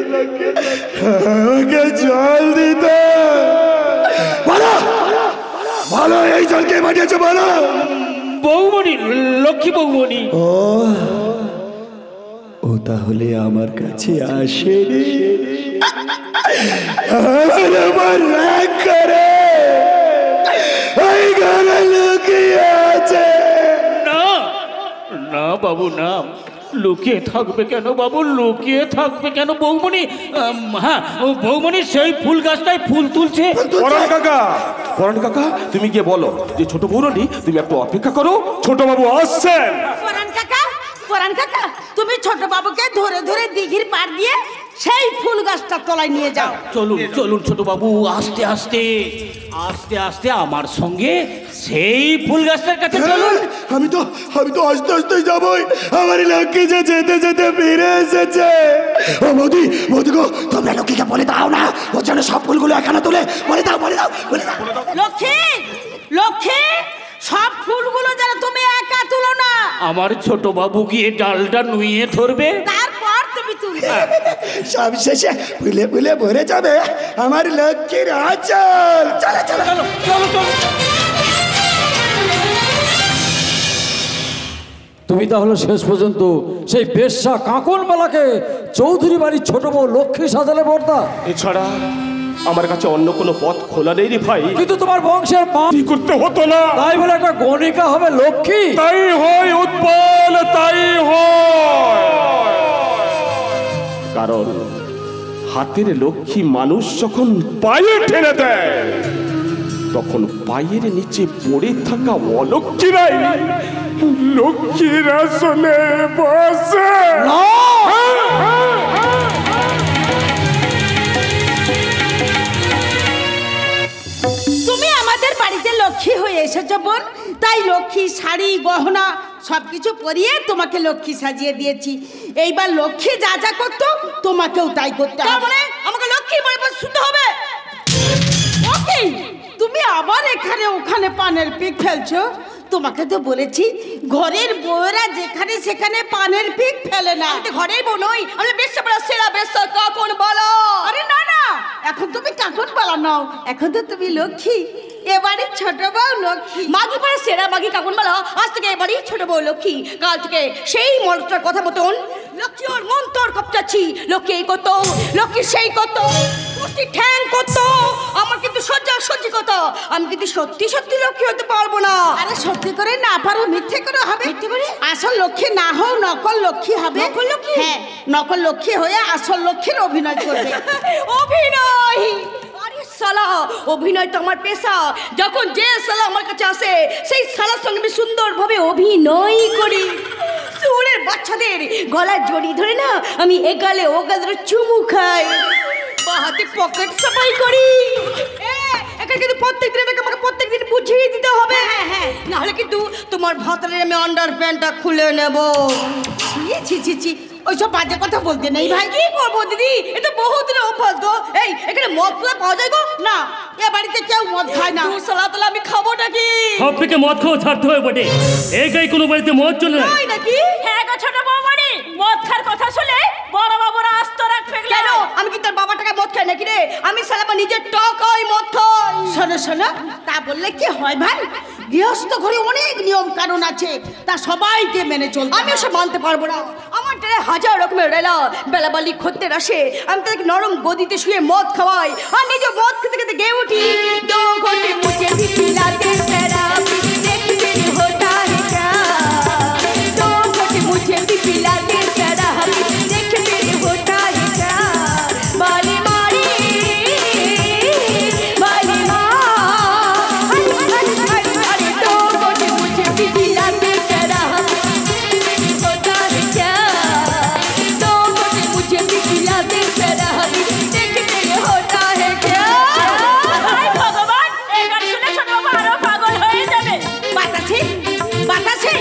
আমাকে জল দিত। বলো এই জলকে পাঠিয়েছে, বলো। বৌমণি, লক্ষ্মী বৌমণি। ও তাহলে আমার কাছে আসেনি, আমার রাগ করে ওই ঘরে লুকিয়ে আছে। না বাবু, না, লুকিয়ে থাকবে কেন বাবু, লুকিয়ে থাকবে কেন? বৌমণি, হ্যাঁ বৌমণি সেই ফুল গাছটায় ফুল তুলছে। পরাণ কাকা, তুমি গিয়ে বলো যে ছোট বৌরানি তুমি একটু অপেক্ষা করো, ছোট বাবু আসছেন। পরাণ কাকা, তুমি ছোট বাবুকে ধরে ধরে দিঘির পাড় দিয়ে সেই ফুল গাছটার তলায় নিয়ে যাও। চলুন চলুন ছোট বাবু, আস্তে আস্তে আস্তে আস্তে আমার সঙ্গে সেই ফুল গাছটার কাছে চলুন। আমি তো আস্তে আস্তে যাবই, আমার লক্ষ্মী যে যেতে যেতে ফিরে এসেছে। ও মোদি গো, তোমরা লক্ষ্মীকে বলে দাও না ওর জন্য সব ফুলগুলো এখানে তুলে বলে দাও। লক্ষ্মী, লক্ষ্মী, সব ফুলগুলো যেন তুমি একা তুলো না। আমার ছোট বাবু গিয়ে ডালটা নুইয়ে ধরবে, তারপর তুমি তুলবে। সব শেষে ফুলে ফুলে ভরে যাবে আমার লক্ষ্মীর আঁচল। চলো চলো চলো চলো চলো। তুমি তাহলে শেষ পর্যন্ত সেই বেশ্যা কাঁকনমালাকে চৌধুরী বাড়ির ছোট বউ লক্ষ্মী সাজালে বর্দা? এছাড়া আমার কাছে অন্য কোনো পথ খোলা নেই রে ভাই। কিন্তু তোমার বংশের মা কি করতে হতো না, তাই বলে একটা গণিকা হবে লক্ষ্মী? তাই হয় উৎপল, তাই হয়। কারণ হাতের লক্ষ্মী মানুষ যখন পায়ে ঠেলে দেয়, তখন পায়ের নিচে পড়ে থাকা অলক্ষ্মীরাই লক্ষ্মীর আসনে বসে। তুমি আমাদের বাড়িতে লক্ষ্মী হয়ে এসেছো বোন, তাই লক্ষ্মী শাড়ি গহনা সবকিছু পরিয়ে তোমাকে লক্ষ্মী সাজিয়ে দিয়েছি। এইবার লক্ষ্মী যা যা করতো তোমাকেও তাই করতে হবে। মানে আমাকে লক্ষ্মী বলে শুনতে হবে? ওকে, তুমি আবার এখানে ওখানে পানের পিক ফেলছো। তোমাকে তো বলেছি ঘরের বউয়েরা যেখানে সেখানে পানের পিক ফেলে না। আমি তো ঘরের বউ নই, আমি বেশ্যা সেরা বেশ্যা কাকন বলো। আরে না না, এখন তুমি কাকন বলা নাও, এখন তো তুমি লক্ষ্মী, এবারে ছোট বউ লক্ষ্মী। মাগি পরে সেরা মাগি কাকুন বলা, আজ থেকে এবারই ছোট বউ লক্ষ্মী। কাল থেকে সেই মন্ত্রের কথা মতন লক্ষ্মী ওর মন্ত্র কপচাচ্ছি। লক্ষ্মী এই কত, লক্ষ্মী সেই কত, পুষ্টি ঠ্যাং কত, আমার কিন্তু সহ্য কত। আমি কিন্তু সত্যি সত্যি লক্ষ্মী হতে পারবো না। আরে সত্যি করে না পারো, মিথ্যে করে হবে। মিথ্যে করে আসল লক্ষ্মী না হও, নকল লক্ষ্মী হবে। নকল লক্ষ্মী? হ্যাঁ, নকল লক্ষ্মী হয়ে আসল লক্ষ্মীর অভিনয় করবে। অভিনয়? আরে শালা, অভিনয় তো আমার পেশা। যখন যে শালা আমার কাছে আসে, সেই শালার সঙ্গে আমি সুন্দরভাবে অভিনয় করি। চুলের বাচ্চাদের গলার জড়ি ধরে না আমি এগালে ও গালে চুমু খাই, বাহাতে পকেট সাফাই করি। এটা কিন্তু আমাকে প্রত্যেকদিন বুঝিয়ে দিতে হবে। হ্যাঁ হ্যাঁ, নাহলে কিন্তু তোমার ভাতারে আমি আন্ডার প্যান্টটা খুলে নেব। ছি ছি ছি, ওইসব বাজে কথা বলতে নেই ভাই। কি করবো দিদি, এটা বহুত দিনের অভ্যাস গো। এই এখানে মদ খোলা পাওয়া যায় গো? না, এ বাড়িতে কেউ মদ খায় না। দুশালা তাহলে আমি খাবোটা কি? সবথেকে মদ খাওয়া ছাড়তে হবে বটে। এই গায়ে কোনো বাড়িতে মদ চলে না। তাই নাকি? হ্যাঁ গো ছোট বৌমণি, মদ খার কথা শুনে বড় বাবুরা আস্ত রাখবে কেন? আমি কি তোর বাবার টাকায় মদ খাই নাকি রে? আমি সালা নিজের টাকায় মদ খাই। শোনো শোনো, তা বললে কি হয় ভাই? গৃহস্থ ঘরে অনেক নিয়ম কানুন আছে, তা সবাইকে মেনে চলতে। আমি ওসব মানতে পারবো না। আমার টেরে হাজার রকমের রেলা বেলাবালি খদ্দের আসে, আমি তাদেরকে নরম গদিতে শুয়ে মদ খাওয়াই, আর নিজে মদ খেতে খেতে গেয়ে উঠি। দো ঘন্টে মুঝে भी पिलाते शराबी, देखते होता है क्या? दो घंटे मुझे भी पिलाते शराबी, देखते होता है क्या? बाली मारी बाली मारी, अरे दो घंटे मुझे भी पिलाते शराबी, होता है क्या? दो घंटे मुझे भी पिलाते शराबी, देखते होता है क्या? हाय भगवान, এই গান শুনে ছোট বাবা আরো পাগল হয়ে যাবে। বাতাসে বাতাসে,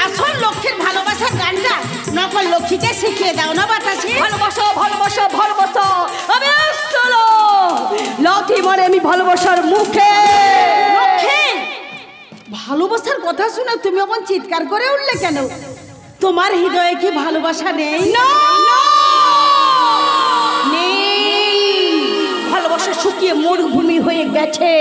আসল লক্ষ্মীর ভালোবাসার গানটা নকল লক্ষ্মীকে শিখিয়ে দাও না বাতাসে। ভালোবাসা ভালোবাসা ভালোবাসা, আমি আসলো লাথি মারে আমি ভালোবাসার মুখে। লক্ষ্মী, ভালোবাসার কথা শুনে তুমি এমন চিৎকার করে উঠলে কেন? তোমার হৃদয়ে কি ভালোবাসা নেই? না নেই, ভালোবাসা শুকিয়ে মরুভূমি হয়ে গেছে।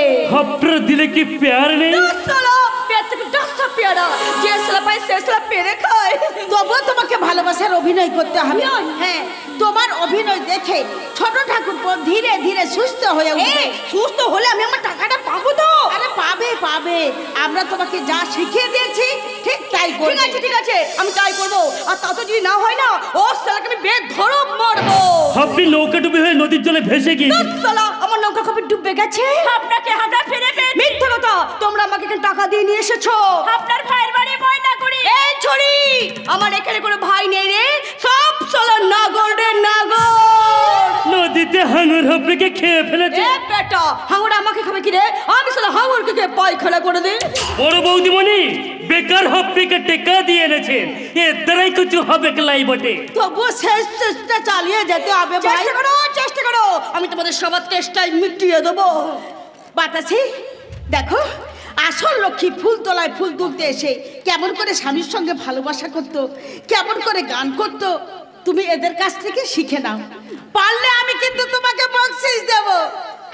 আপনার দিলে কি প্যার নেই? সালা পেট থেকে দশটা পেয়ারা, যে সালা পায় সে সালা পেরে খায়। তবুও তোমাকে ভালোবাসার অভিনয় করতে হবে। হ্যাঁ, তোমার অভিনয় দেখে ছোট ঠাকুর ধীরে ধীরে সুস্থ হয়ে উঠবে। সুস্থ হলে আমি আমার টাকাটা পাবো তো? আরে পাবে পাবে, আমরা তোমাকে যা শিখিয়ে দিয়েছি ঠিক তাই করবে। ঠিক আছে ঠিক আছে, আমি তাই করবো। আর তা তো যদি না হয় না, ও সালাকে আমি বেধড়ক মারবো। আপনি নৌকা ডুবে হয়ে নদীর জলে ভেসে গিয়ে সালা আমার নৌকা কবে ডুবে গেছে? আপনাকে হাঁটা ফিরে পেয়ে মিথ্যে কথা। তোমরা আমাকে এখানে টাকা দিয়ে নিয়ে এসেছো। আপনার ভাইয়ের বাড়ি ময়না করি। এই ছড়ি, আমার এখানে কোনো ভাই নেই রে, সব সালা নাগর রে নাগর। হাঙরকে খেয়ে ফেলেছে। এ বেটা, হাঙর আমাকে খাবে কি রে? আমি সালা হাঙরকে খেয়ে পায়খানা করে দে। বড় বৌদিমণি বেকার হপ্পিকে টেকা দিয়ে এনেছেন, এর দ্বারাই কিছু হবে কেলাই বটে। তবুও শেষ চেষ্টা চালিয়ে যেতে হবে ভাই। চেষ্টা করো, চেষ্টা করো, আমি তোমাদের সবার চেষ্টাই মিটিয়ে দেবো। বাতাসি দেখো, আসল লক্ষ্মী ফুল তলায় ফুল তুলতে এসে কেমন করে স্বামীর সঙ্গে ভালোবাসা করতো, কেমন করে গান করতো, তুমি এদের কাছ থেকে শিখে নাও। পারলে আমি কিন্তু তোমাকে বকশিশ দেব,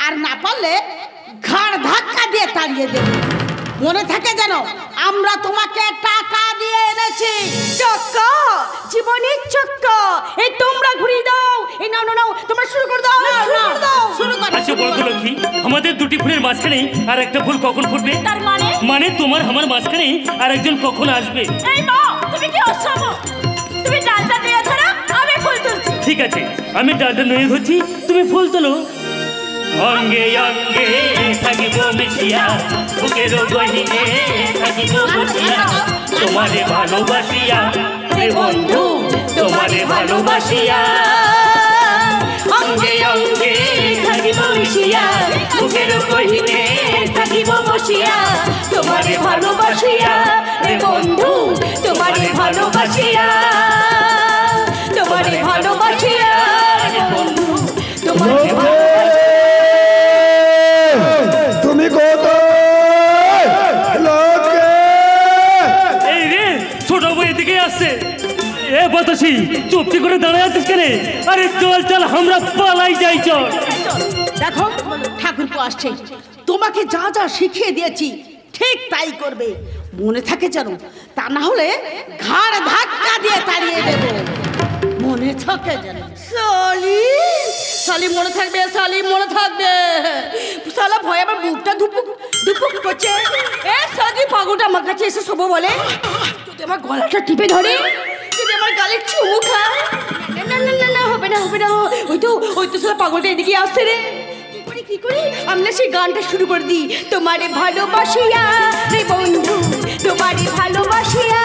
আর না পারলে ঘাড় ধাক্কা দিয়ে তাড়িয়ে দেব। মনে থাকে যেন আমরা তোমাকে টাকা দিয়ে এনেছি। টাকা, জীবনের চক্কা, এই তোমরা ঘুরিয়ে দাও। এই নাও নাও, তোমরা শুরু করে দাও, শুরু করে দাও, শুরু করো। আচ্ছা বলতো লক্ষ্মী, আমাদের দুটি ফুলের মাঝখানে আর একটা ফুল কখন ফুটবে? তার মানে? মানে তোমার আমার মাঝখানে আর একজন কখন আসবে? এই মা, তুমি কি অসম? তুমি ডালটা দিয়ে ধরো, আমি ফুল তুলছি। ঠিক আছে, আমি ডালটা নিয়ে ধরছি, তুমি ফুল তোলো। অঙ্গে অঙ্গে থাকিব মিশিয়া, বুকের গহিনে থাকিব বসিয়া, তোমারে ভালোবাসিয়া রে বন্ধু, তোমারে ভালোবাসিয়া। অঙ্গে অঙ্গে থাকিব মিশিয়া, বুকের গহিনে থাকিব বসিয়া, তোমারে ভালোবাসিয়া রে বন্ধু, তোমারে ভালোবাসিয়া, তোমারে ভালোবাসিয়া রে বন্ধু, তোমারে তুমি কোথায়? লোকে এই রে ছোট বই এদিকে আসছে। এ বাতাসি, চুপটি করে দাঁড়ায় আছিস কেন? আরে চল চল, আমরা পালাই যাই, চল। দেখো ঠাকুরপো আসছে, তোমাকে যা যা শিখিয়ে দিয়েছি ঠিক তাই করবে, মনে থাকে যেন, তা না হলে ঘাড় ধাক্কা দিয়ে তাড়িয়ে দেব। মনে থাকে যেন। সালি, সালি মনে থাকবে, সালি মনে থাকবে। সালা ভয় আমার বুকটা ধুপুক ধুপুক করছে। এ সাদি পাগলটা আমার কাছে এসে শোবো বলে, যদি আমার গলাটা টিপে ধরে, যদি আমার গালে চুমু খায়, না না না না, হবে না হবে না। ওই তো সালা পাগলটা এদিকে আসছে রে। কি করি আমি না সেই গানটা শুরু করে দিই। তোমারে ভালোবাসিয়া রে বন্ধু, তোমারে ভালোবাসিয়া,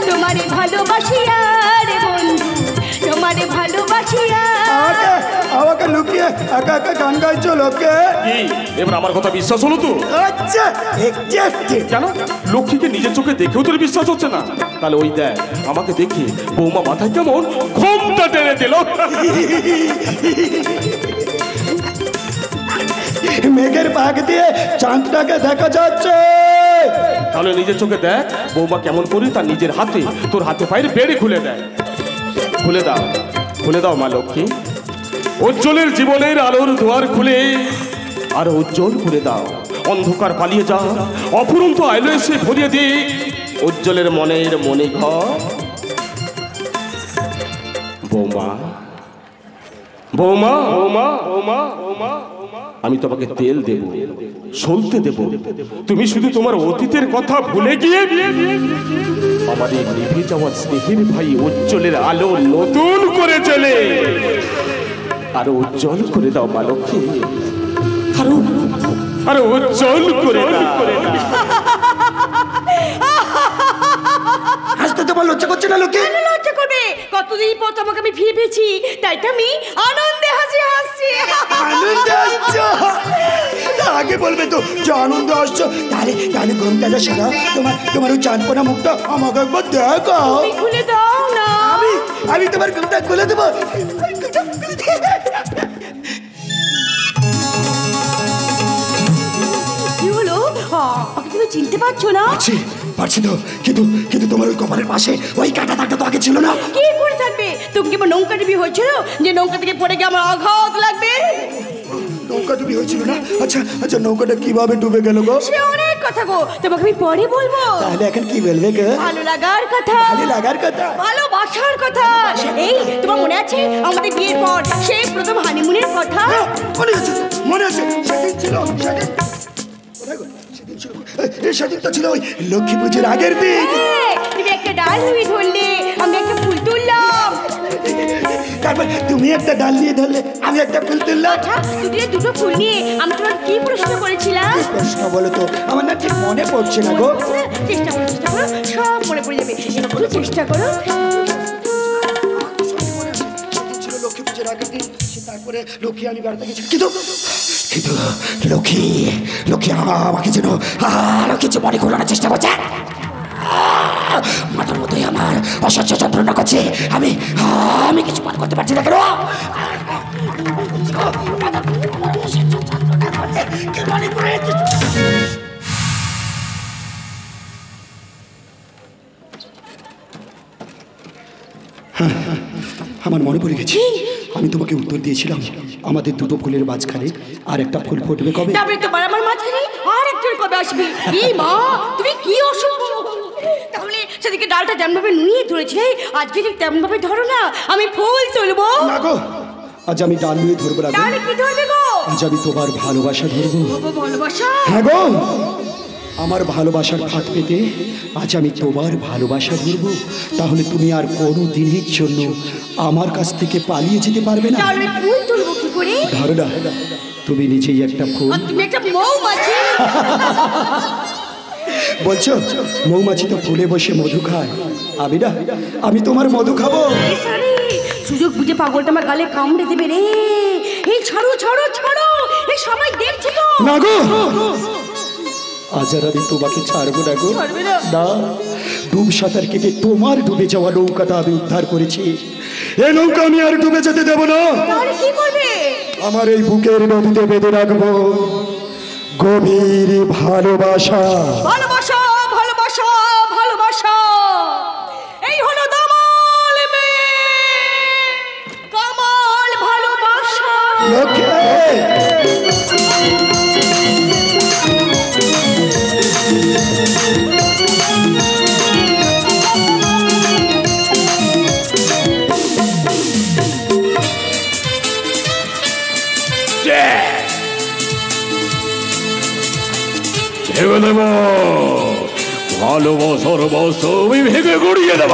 তোমারে ভালোবাসিয়া রে বন্ধু, তোমারে ভালোবাসিয়া। আমাকে লুকিয়ে একা একা গান গাইছো লোকে। এই, এবার আমার কথা বিশ্বাস হলো তো? আচ্ছা এক্স্যাক্টলি। কেন লক্ষ্মীকে নিজের চোখে দেখেও তোর বিশ্বাস হচ্ছে না? তাহলে ওই দেখ, আমাকে দেখে বৌমা মাথায় কেমন ঘোমটা টেনে দিল। মেঘের পাক দিয়ে চাঁদটাকে দেখা যাচ্ছে। তাহলে নিজের চোখে দেখ বৌমা কেমন করে তার নিজের হাতে তোর হাতে পায়ের বেড়ে খুলে দেয়। খুলে দাও, খুলে দাও মা লক্ষ্মী, উজ্জ্বলের জীবনের আলোর দুয়ার খুলে আর উজ্জ্বল করে দাও। অন্ধকার পালিয়ে যা, অফুরন্ত আলো এসে ভরিয়ে দে উজ্জ্বলের মনের মনে ঘর। বৌমা, বৌমা, বৌমা, বৌমা, বৌমা, আমি তোমাকে তেল দেব, সলতে দেব, তুমি শুধু তোমার অতীতের কথা ভুলে গিয়ে আমাদের নিভে যাওয়া স্নেহের ভাই উজ্জ্বলের আলো নতুন করে চলে আরো উজ্জ্বল করে দাও মা লক্ষ্মী, আরো আরো উজ্জ্বল করে দাও। হাসতে তোমার লজ্জা করছে না লোকে? কেন লজ্জা করবে? কতদিন পর তোমাকে আমি ফিরে পেয়েছি, তাই তো আমি আনন্দে হাসি হাসছি। আনন্দে আসছো? আগে বলবে তো যে আনন্দ আসছো। তাহলে তাহলে ঘুমটাটা সারা, তোমার ওই চাঁদপোনা মুখটা আমাকে একবার দেখাও। খুলে দাও না। আমি তোমার ঘুমটা খুলে দেবো। কি হলো? আমাকে তুমি চিনতে পারছো না? পারছি তো, কিন্তু তোমার ওই কপালের পাশে ওই কাটা দাগটা তো আগে ছিল না। কি করে থাকবে? তুমি কি আমার নৌকা ডুবি হয়েছিল যে নৌকা থেকে পড়ে গিয়ে আমার আঘাত লাগবে? নৌকা ডুবি হয়েছিল না? আচ্ছা নৌকাটা কিভাবে ডুবে গেল গো? সে অনেক কথা গো, তোমাকে আমি পরে বলবো। তাহলে এখন কি বলবে গো? ভালো লাগার কথা, ভালো লাগার কথা, ভালোবাসার কথা। এই তোমার মনে আছে আমাদের বিয়ের পর সেই প্রথম হানিমুনের কথা? মনে আছে সেদিন ছিল, সেদিন তো ছিল ওই লক্ষ্মী পুজোর আগের দিন। তুমি একটা ডাল নিয়ে ধরলে, আমি একটা ফুল তুললাম। তারপর তুমি একটা ডাল নিয়ে ধরলে, আমি একটা ফুল তুললাম। আচ্ছা তুমি দুটো ফুল নিয়ে আমি তোমার কি প্রশ্ন করেছিলাম? প্রশ্ন বলো তো, আমার না ঠিক মনে পড়ছে না গো। চেষ্টা করো, সব মনে পড়ে যাবে। একটু চেষ্টা করো। ছিল লক্ষ্মী পুজোর পুজোর আগের দিন তারপরে লক্ষ্মী আমি বেড়াতে গেছি, কিন্তু কিন্তু লক্ষ্মী লক্ষ্মী আমাকে যেন আরো কিছু মনে করানোর চেষ্টা করছে। মাথার মতোই আমার অসহ্য যন্ত্রণা করছে, আমি আমি কিছু মনে করতে পারছি না কেন। আমার মনে পড়ে গেছে, আমি তোমাকে উত্তর দিয়েছিলাম আমাদের দুটো ফুলের মাঝখানে আর একটা ফুল ফুটবে কবে। তারপরে তোমার আমার মাঝখানে আর একজন কবে আসবে। এই মা, তুমি কি অসুখ, তাহলে সেদিকে ডালটা যেমন ভাবে নুয়ে ধরেছিলে আজকে ঠিক তেমন ভাবে ধরো না, আমি ফুল তুলবো। না গো, আজ আমি ডাল নিয়ে ধরবো না। তাহলে কি ধরবে গো? আজ আমি তোমার ভালোবাসা ধরবো। ভালোবাসা? হ্যাঁ গো, আমার ভালোবাসার হাত পেতে আজ আমি তোমার ভালোবাসা ধরবো। তাহলে তুমি আর কোনো দিনের জন্য আমার কাছ থেকে পালিয়ে যেতে পারবে না। তাহলে ফুল তুলবো কি করে? ধরো না, তুমি নিজেই একটা ফুল। তুমি একটা মৌমাছি। বলছো মৌমাছি তো ফুলে বসে মধু খায়, আমি না, আমি তোমার মধু খাবো। সুযোগ বুঝে পাগলটা আমার গালে কামড়ে দেবে রে। এই ছাড়ো ছাড়ো ছাড়ো, এই সবাই দেখছে গো। না গো, আজ আর আমি তোমাকে ছাড়বো না গো। না, ডুব সাঁতার কেটে তোমার ডুবে যাওয়া নৌকাটা আমি উদ্ধার করেছি, এই নৌকা আমি আর ডুবে যেতে দেব না। তাহলে কি করবে? আমার এই বুকের নদীতে বেঁধে রাখবো গভীর ভালোবাসা। ভালোবাসা ভালোবাসা ভালোবাসা, এই হলো দামাল মেয়ে, কামাল ভালোবাসা। ভেঙে দেব ভালোবাসার বাস্তবই ভেঙে গড়িয়ে দেব,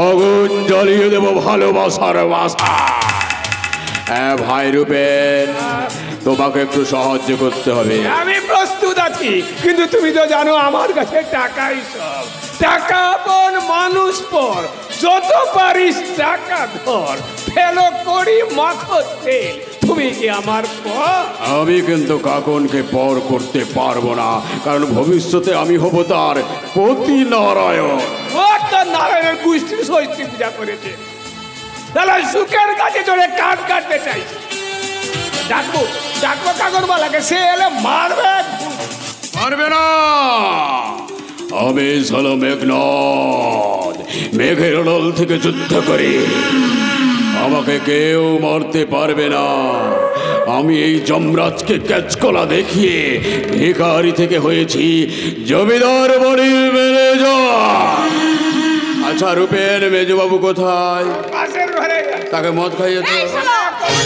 আগুন জ্বালিয়ে দেব ভালোবাসার বাসা। হ্যাঁ ভাই রূপেন, তোমাকে একটু সাহায্য করতে হবে। আমি প্রস্তুত আছি, কিন্তু তুমি তো জানো আমার কাছে টাকাই সব। টাকা পর মানুষ পর, যত পারিস টাকা ধর, ফেলো করি মাখো তেল। তুমি কি আমার পর? আমি কিন্তু কাকনকে পর করতে পারবো না, কারণ ভবিষ্যতে আমি হব তার পতি নারায়ণ। ও তো নারায়ণের গোষ্ঠীর ষষ্ঠী পূজা করেছে, তাহলে সুখের কাছে চলে কাঠ কাটতে চাইছে। ডাকবো ডাকবো কাকনবালাকে, সে এলে মারবে। পারবে না, আমি হলো মেঘনাদ, মেঘের দল থেকে যুদ্ধ করি, আমাকে কেউ মারতে পারবে না। আমি এই যমরাজকে ক্যাচকলা দেখিয়ে ভিখারি থেকে হয়েছি জমিদার বাড়ির ম্যানেজার। আচ্ছা রূপেন, মেজবাবু কোথায়? তাকে মদ খাইয়েছে?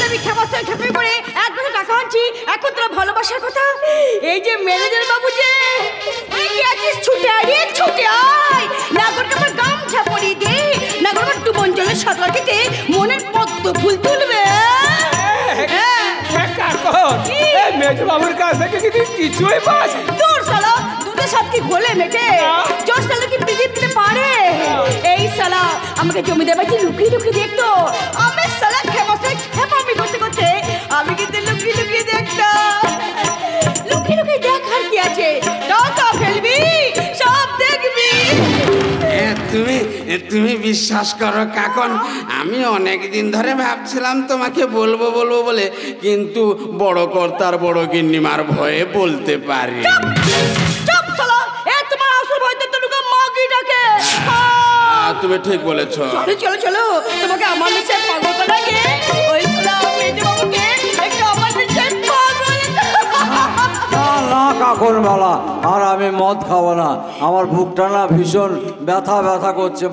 আমি খেপাতে খেপে পড়ে একবার টাকা আনছি, এখন তোরা ভালোবাসার কথা। এই যে ম্যানেজার বাবু, যে এই কি আছিস, ছুটে আয় রে, ছুটে আয়। নাগরকে আমার গামছা পরিয়ে দে, নাগর আমার ডুবন জলের সাঁতার কেটে মনের পদ্ম ফুল তুলবে। মেজবাবুর কাছ থেকে কিছুই পাস? তোর সালা দুধের সাথে কি ঘোলে মেটে, জোর সালা কি পৃথিবীতে পারে। এই সালা আমাকে জমিদার বাড়িতে লুকিয়ে লুকিয়ে দেখতো, আমি সালা খেপাতে খেপামি করতে করতে আমি কিন্তু লুকিয়ে লুকিয়ে দেখতাম। লুকিয়ে লুকিয়ে দেখার কি আছে, টাকা ফেলবি সব দেখবি। তুমি বিশ্বাস করো কাকন, আমি অনেক দিন ধরে ভাবছিলাম তোমাকে বলবো বলবো বলে, কিন্তু বড় কর্তার বড় গিন্নিমার ভয়ে বলতে পারি। তোমার আসল ভয় তো লুকা মাগি ডাকে। তুমি ঠিক বলেছো। চলো চলো, তোমাকে আমার নিচে পাগল বানাকে, ওই মেজবাবুকে একটু আমার নিচে পাগল। না কাকন বালা, আর আমি মদ খাবো না। আমার বুকটা না ভীষণ ব্যথা ব্যথা করছে,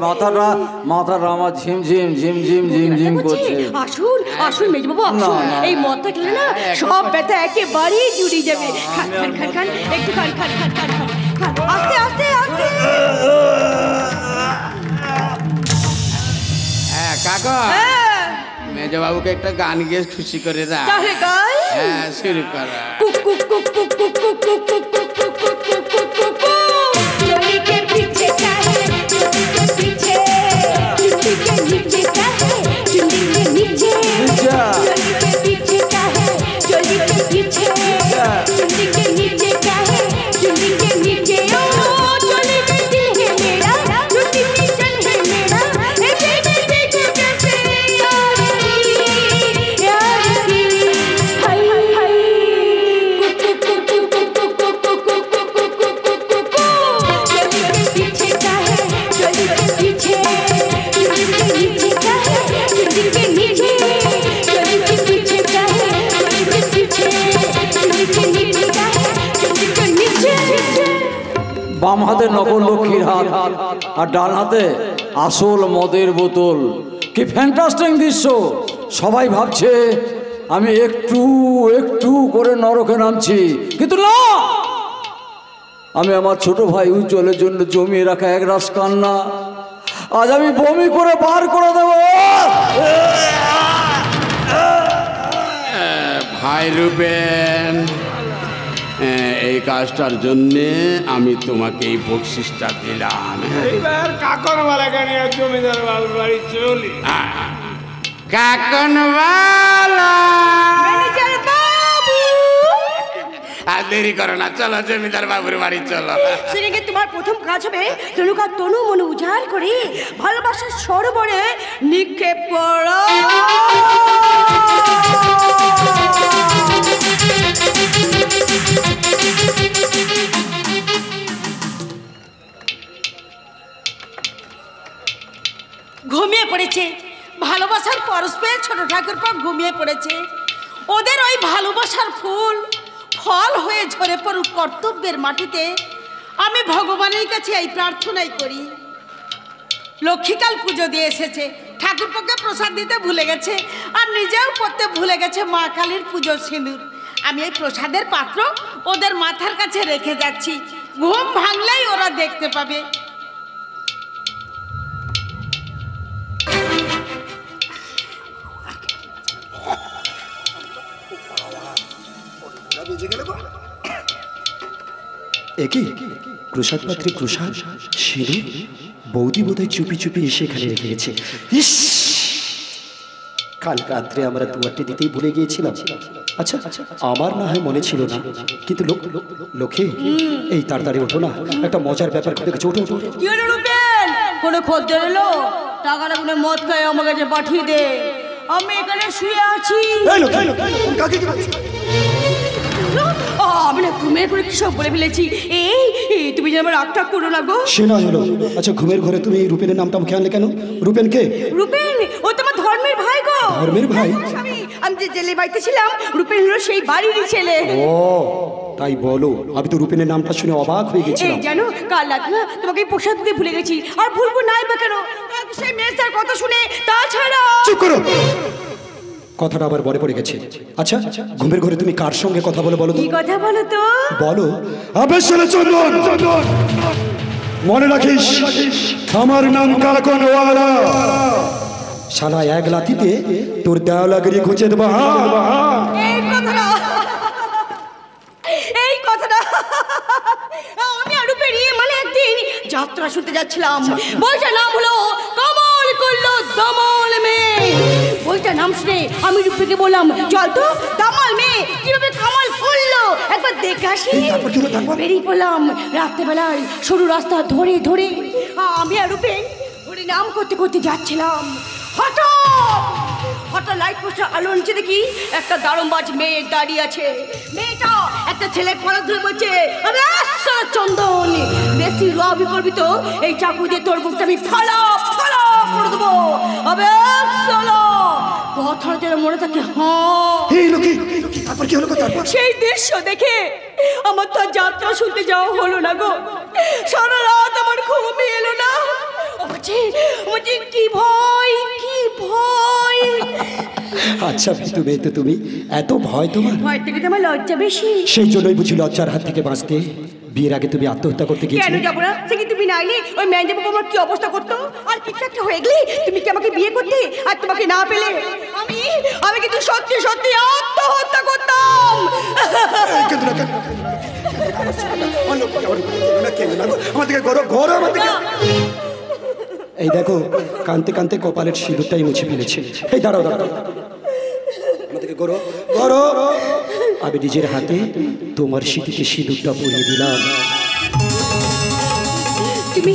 মাথাটা আমার ঝিমঝিম ঝিমঝিম ঝিমঝিম করছে। আসুন আসুন মেজবাবু, আসুন। এই মদটা খেলে না সব ব্যথা একেবারেই জুড়ে যাবে। খান খান খান খান, একটু খান খান খান খান খান, আস্তে আস্তে আস্তে। হ্যাঁ কাকা, মেজবাবুকে একটা গান গিয়ে খুশি করে দাও। তাহলে গাই? হ্যাঁ শুরু করো। কুক কুক কুক কুক কুক কুক কুক কুক কুক কুক কুক কুক কুক কুক কুক। चोली के पीछे क्या है, चोली के पीछे, चुन्नी के नीचे क्या है, चुन्नी के বাম হাতে নকল লক্ষ্মীর হাত আর ডান হাতে আসল মদের বোতল। কি ফ্যান্টাস্টিক দৃশ্য! সবাই ভাবছে আমি একটু একটু করে নরকে নামছি, কিন্তু না, আমি আমার ছোট ভাই উজ্জ্বলের জন্য জমিয়ে রাখা এক রাস কান্না আজ আমি বমি করে বার করে দেব। ভাই রূপেন, এই কাজটার জন্যে আমি তোমাকে এই বকশিসটা দিলাম। এইবার কাকনওয়ালাকে নিয়ে জমিদার বাবুর বাড়ি চলি। কাকনওয়ালা, ম্যানেজার বাবু, আর দেরি করো না, চলো জমিদার বাবুর বাড়ি চলো। সেদিকে তোমার প্রথম কাজ হবে তনুকা তনু মনে উজাড় করে ভালোবাসার সরোবরে নিক্ষেপ করো। ঘুমিয়ে পড়েছে, ভালোবাসার পরশ পেয়ে ছোট ঠাকুরপো ঘুমিয়ে পড়েছে। ওদের ওই ভালোবাসার ফুল ফল হয়ে ঝরে পড়ুক কর্তব্যের মাটিতে, আমি ভগবানের কাছে এই প্রার্থনাই করি। লক্ষ্মীকাল পুজো দিয়ে এসেছে, ঠাকুরপোকে প্রসাদ দিতে ভুলে গেছে, আর নিজেও পড়তে ভুলে গেছে মা কালীর পুজোর সিঁদুর। আমি এই প্রসাদের পাত্র ওদের মাথার কাছে রেখে যাচ্ছি, ঘুম ভাঙলেই ওরা দেখতে পাবে। একই প্রসাদ পাত্রে প্রসাদ সিঁড়ি বৌদি বোধহয় চুপি চুপি এসে এখানে রেখে গেছে। ইস, কাল রাত্রে আমরা দুয়ারটি দিতেই ভুলে গিয়েছিলাম। আচ্ছা, আমার না হয় মনে ছিল না, কিন্তু লক্ষ্মী এই তাড়াতাড়ি ওঠো না, একটা মজার ব্যাপার করে দেখেছো। ওঠো ওঠো। কি হলো রূপেন? কোনো খদ্দের এলো? টাকাটা কোনো মদ খায় আমার কাছে পাঠিয়ে দে, আমি এখানে শুয়ে আছি। কাকে কি বলছিস? আমি না ঘুমের ঘরে কি সব বলে ফেলেছি। এই তুমি যেন আমার রাগটা করো না গো। সে না হলো। আচ্ছা, ঘুমের ঘরে তুমি রূপেনের নামটা মুখে আনলে কেন? রূপেন কে? রূপেন ও তোমার ধর্মের ভাই গো। ধর্মের ভাই? আমি যে জেলে বাড়িতে ছিলাম, রূপেন হলো সেই বাড়িরই ছেলে। ও তাই বলো, আমি তো রূপেনের নামটা শুনে অবাক হয়ে এই গেছিলাম। জানো, কাল রাতে না তোমাকে এই পোশাক দিতে ভুলে গেছি, আর ভুলবো নাই বা কেন? সেই মেয়েটার কথা শুনে, তাছাড়া চুপ করো, কথাটা আবার বলে পড়ে গেছে। আচ্ছা, ঘুমের ঘরে তুমি কার সঙ্গে কথা বলো বলো তো? কি কথা বলো তো? বলো। আবেশলে চন্দন, মনে রাখিস আমার নাম কাকনওয়ালা। শালা এক লাথিতে তোর দেওয়া লাগিয়ে ঘুচে দেবো। এই কথাটা আমি আরো পেরিয়ে মানে একদিন যাত্রা শুনতে যাচ্ছিলাম। বইটার নাম হলো কমল করলো দমল মেয়ে। বইটার নাম শুনে আমি রূপকে বললাম, চল তো দমল মেয়ে কিভাবে কামাল করলো একবার দেখে আসি। বেরিয়ে পড়লাম রাত্রেবেলায় সরু রাস্তা ধরে ধরে। আমি আর রূপে হরি নাম করতে করতে যাচ্ছিলাম। হঠাৎ লাইট পোস্টার আলো নিচে দেখি একটা দারুণবাজ মেয়ে দাঁড়িয়ে আছে। মেয়েটা একটা ছেলে পড়া ধরে বলছে, আমি চন্দন বেশি রবি করবি তো এই চাকু দিয়ে তোর বুকটা আমি ফালা ফালা করে দেবো। আবে চলো কথাটা যেন মনে থাকে। সেই দৃশ্য দেখে আমার তো যাত্রা শুনতে যাওয়া হলো না গো। সারা রাত আমার ঘুম এলো না। কি ভয়, কি ভয়। আচ্ছা ভীতু মেয়ে তো তুমি, এত ভয় তোমার? ভয় থেকে তোমার লজ্জা বেশি। সেই জন্যই বুঝি লজ্জার হাত থেকে বাঁচতে বিয়ের আগে তুমি আত্মহত্যা করতে কেন গিয়েছিলে। যাবো না? সে কি তুমি নাইলে ওই ম্যানেজার বাবু আমার কি অবস্থা করতো? আর কিছু একটা হয়ে গেলে তুমি কি আমাকে বিয়ে করতে? আর তোমাকে না পেলে আমি কিন্তু সত্যি সত্যি আত্মহত্যা করতাম। এই দেখো, কানতে কানতে কপালের সিঁদুরটাই মুছে ফেলেছে। এই দাঁড়াও দাঁড়াও, আমাদেরকে গরো গরো। আমি নিজের হাতে তোমার সিঁথিতে সিঁদুরটা পরিয়ে দিলাম। তুমি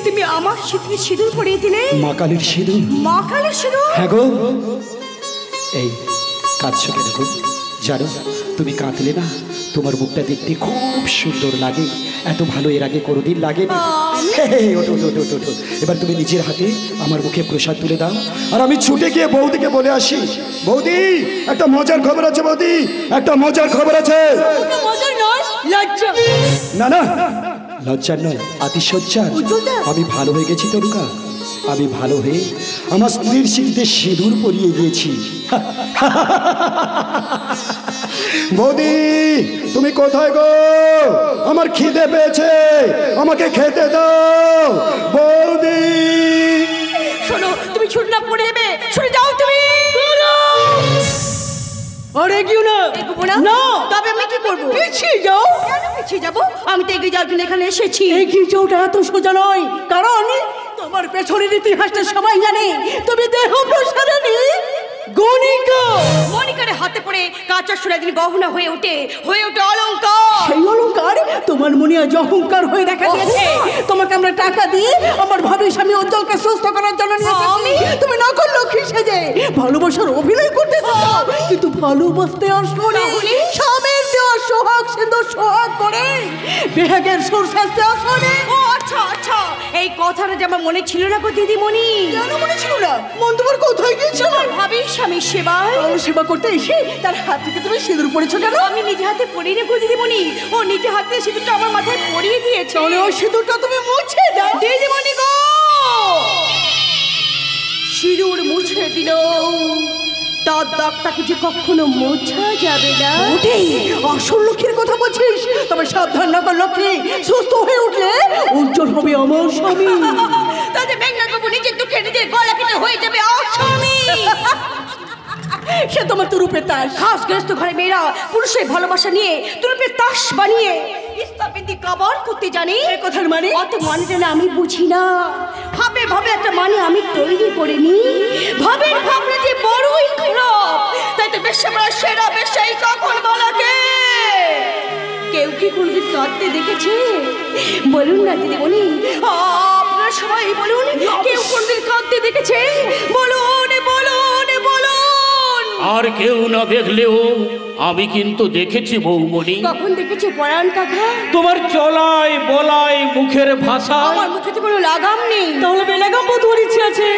তুমি আমার সিঁথিতে সিঁদুর পরিয়ে দিলে? মা কালীর সিঁদুর। মা কালীর সিঁদুর? হ্যাঁ গো। এই কাঁদছো কেন গো? জানো, তুমি কাঁদলে না তোমার মুখটা দেখতে খুব সুন্দর লাগে। এত ভালো এর আগে কোনোদিন লাগে না। ওঠো ওঠো ওঠো ওঠো। এবার তুমি নিজের হাতে আমার মুখে প্রসাদ তুলে দাও, আর আমি ছুটে গিয়ে বৌদিকে বলে আসি, বৌদি একটা মজার খবর আছে, বৌদি একটা মজার খবর আছে। মজার নয়, লজ্জা। না না, লজ্জার নয় আতিশয্যার। উজ্জ্বলদা। আমি ভালো হয়ে গেছি তরুকা, আমি ভালো হয়ে আমার স্ত্রীর স্মৃতিতে সিঁদুর পরিয়ে দিয়েছি। বৌদি তুমি কোথায় গো? আমার খিদে পেয়েছে, আমাকে খেতে দাও বৌদি। শোনো, তুমি ছুট না পড়ে যাবে, সরে যাও তুমি। আরে এগিয়ে না, এগোবো না? না। তবে আমি কি করবো? পিছিয়ে যাও। কেন পিছিয়ে যাবো? আমি তো এগিয়ে যাওয়ার জন্য এখানে এসেছি। এগিয়ে যাওয়াটা এত সোজা নয়, কারণ তোমার পেছনের ইতিহাসটা সবাই জানে। তুমি দেহ প্রসারণী গণিকা। মনিকারে হাতে পড়ে কাঁচা সোনাদিন গহনা হয়ে ওঠে অলংকার। সেই অলংকার তোমার মনে আজ অহংকার হয়ে দেখা দিয়েছে। তোমাকে আমরা টাকা দিয়ে আমার ভাবি স্বামী উজ্জ্বলকে সুস্থ করার জন্য নিয়ে এসেছি। তুমি নকল লক্ষ্মী সেজে ভালোবাসার অভিনয় করতেছো, কিন্তু ভালোবাসতে আসলে স্বামীর দেওয়া সোহাগ সিন্দুর সোহাগ করে বেহাগের সুর সাজতে আসলে। ও আচ্ছা আচ্ছা, এই কথাটা যে আমার মনে ছিল না গো দিদিমণি। কেন মনে ছিল না? মন তোমার কোথায় গিয়েছিল? ভাবি স্বামীর সেবায় সেবা করতে এসে তার হাত থেকে তুমি সিঁদুর পড়েছো কেন? আমি নিজে হাতে পরিয়ে গো দিদিমণি, ও নিজে হাতে সিঁদুরটা আমার মাথায় পরিয়ে দিয়েছে। তাহলে ওই সিঁদুরটা তুমি মুছে দাও। দিদিমণি গো, সিঁদুর মুছে দিল, তার দাগটাকে যে কখনো মোছা যাবে না। ওটাই আসল লক্ষ্মীর কথা বলছিস? তবে সাবধান নকল লক্ষ্মী সুস্থ হয়ে উঠলে উজ্জ্বল হবে আমার স্বামী। তাতে মেঘনাথ বাবু নিজের দুঃখে নিজের গলা কেটে হয়ে যাবে অস্বামী। সে তোমার তুরুপের তাস। খাসগ্রস্ত ঘরে মেয়েরা পুরুষের ভালোবাসা নিয়ে তুরুপের তাস বানিয়ে ইস্তাপিন্দি কাবার করতে জানে। এই কথার মানে? অত মানেটা না আমি বুঝি না। ভাবে ভাবে একটা মানে আমি তৈরি করে নি। ভাবের ভাবনা যে বড়ই খারাপ, তাই তো বেশ্যারা সেরা বেশ্যাই কখন বলাকে। কেউ কি কোনদিন কাঁদতে দেখেছে? বলুন না দিদিমণি, আপনারা সবাই বলুন, কেউ কোনদিন কাঁদতে দেখেছে? বলুন বলুন বলুন। আর কেউ না দেখলেও আমি কিন্তু দেখেছি বৌমণি। কখন দেখেছো পরাণ কাকা? তোমার চলায় বলায় মুখের ভাষা। আমার মুখে তো কোনো লাগাম নেই। তাহলে বেলাগাম বোধ ইচ্ছে আছে?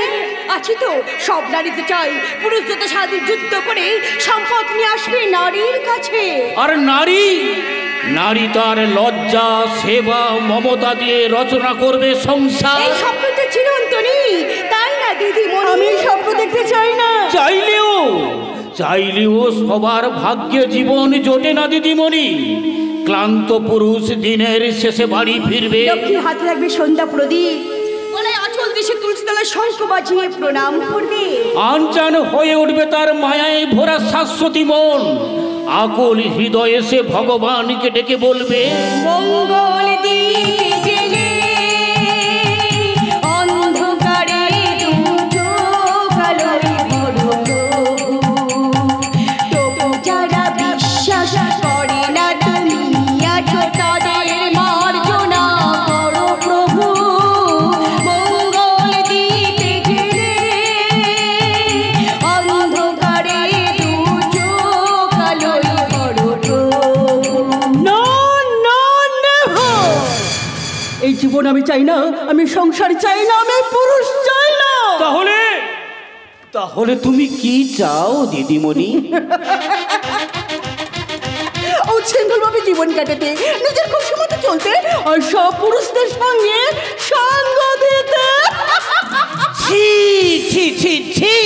আছি তো। সব নারীতে চাই পুরুষ যত স্বাধীন যুদ্ধ করে সম্পদ নিয়ে আসবে নারীর কাছে। আর নারী তার লজ্জা সেবা মমতা দিয়ে রচনা করবে সংসার। এই স্বপ্ন তো চিরন্তনী, তাই না দিদিমণি? আমি এই স্বপ্ন দেখতে চাই না। চাইলেও সবার ভাগ্যে জীবন জোটে না দিদিমণি। ক্লান্ত পুরুষ দিনের শেষে বাড়ি ফিরবে, লক্ষ্মীর হাতে লাগবে সন্ধ্যা প্রদীপ, গলায় আঁচল দেশে তুলসী তলায় শঙ্খ বাজিয়ে প্রণাম করবে। আনচান হয়ে উঠবে তার মায়ায় ভরা শাশ্বতী মন। আকুল হৃদয়ে সে ভগবানকে ডেকে বলবে, মঙ্গল দিকে জেলে অন্ধকারে দু চোখ আলোয় বড় প্রভু, তবু যারা বিশ্বাস করে না তুমি আছো তাদের মার্জনা করো প্রভু। মঙ্গল দিকে জেলে অন্ধকারে দু চোখ আলোয় বড় প্রভু। না না নেভার। এই জীবন আমি চাই না, আমি সংসার চাই না, আমি পুরুষ চাই না। তাহলে তুমি কি চাও দিদিমণি? উচ্ছৃঙ্খল ভাবে জীবন কাটাতে, নিজের খুশি মতো চলতে, আর সব পুরুষদের সঙ্গে সঙ্গ দিতে। ছি ছি ছি ছি!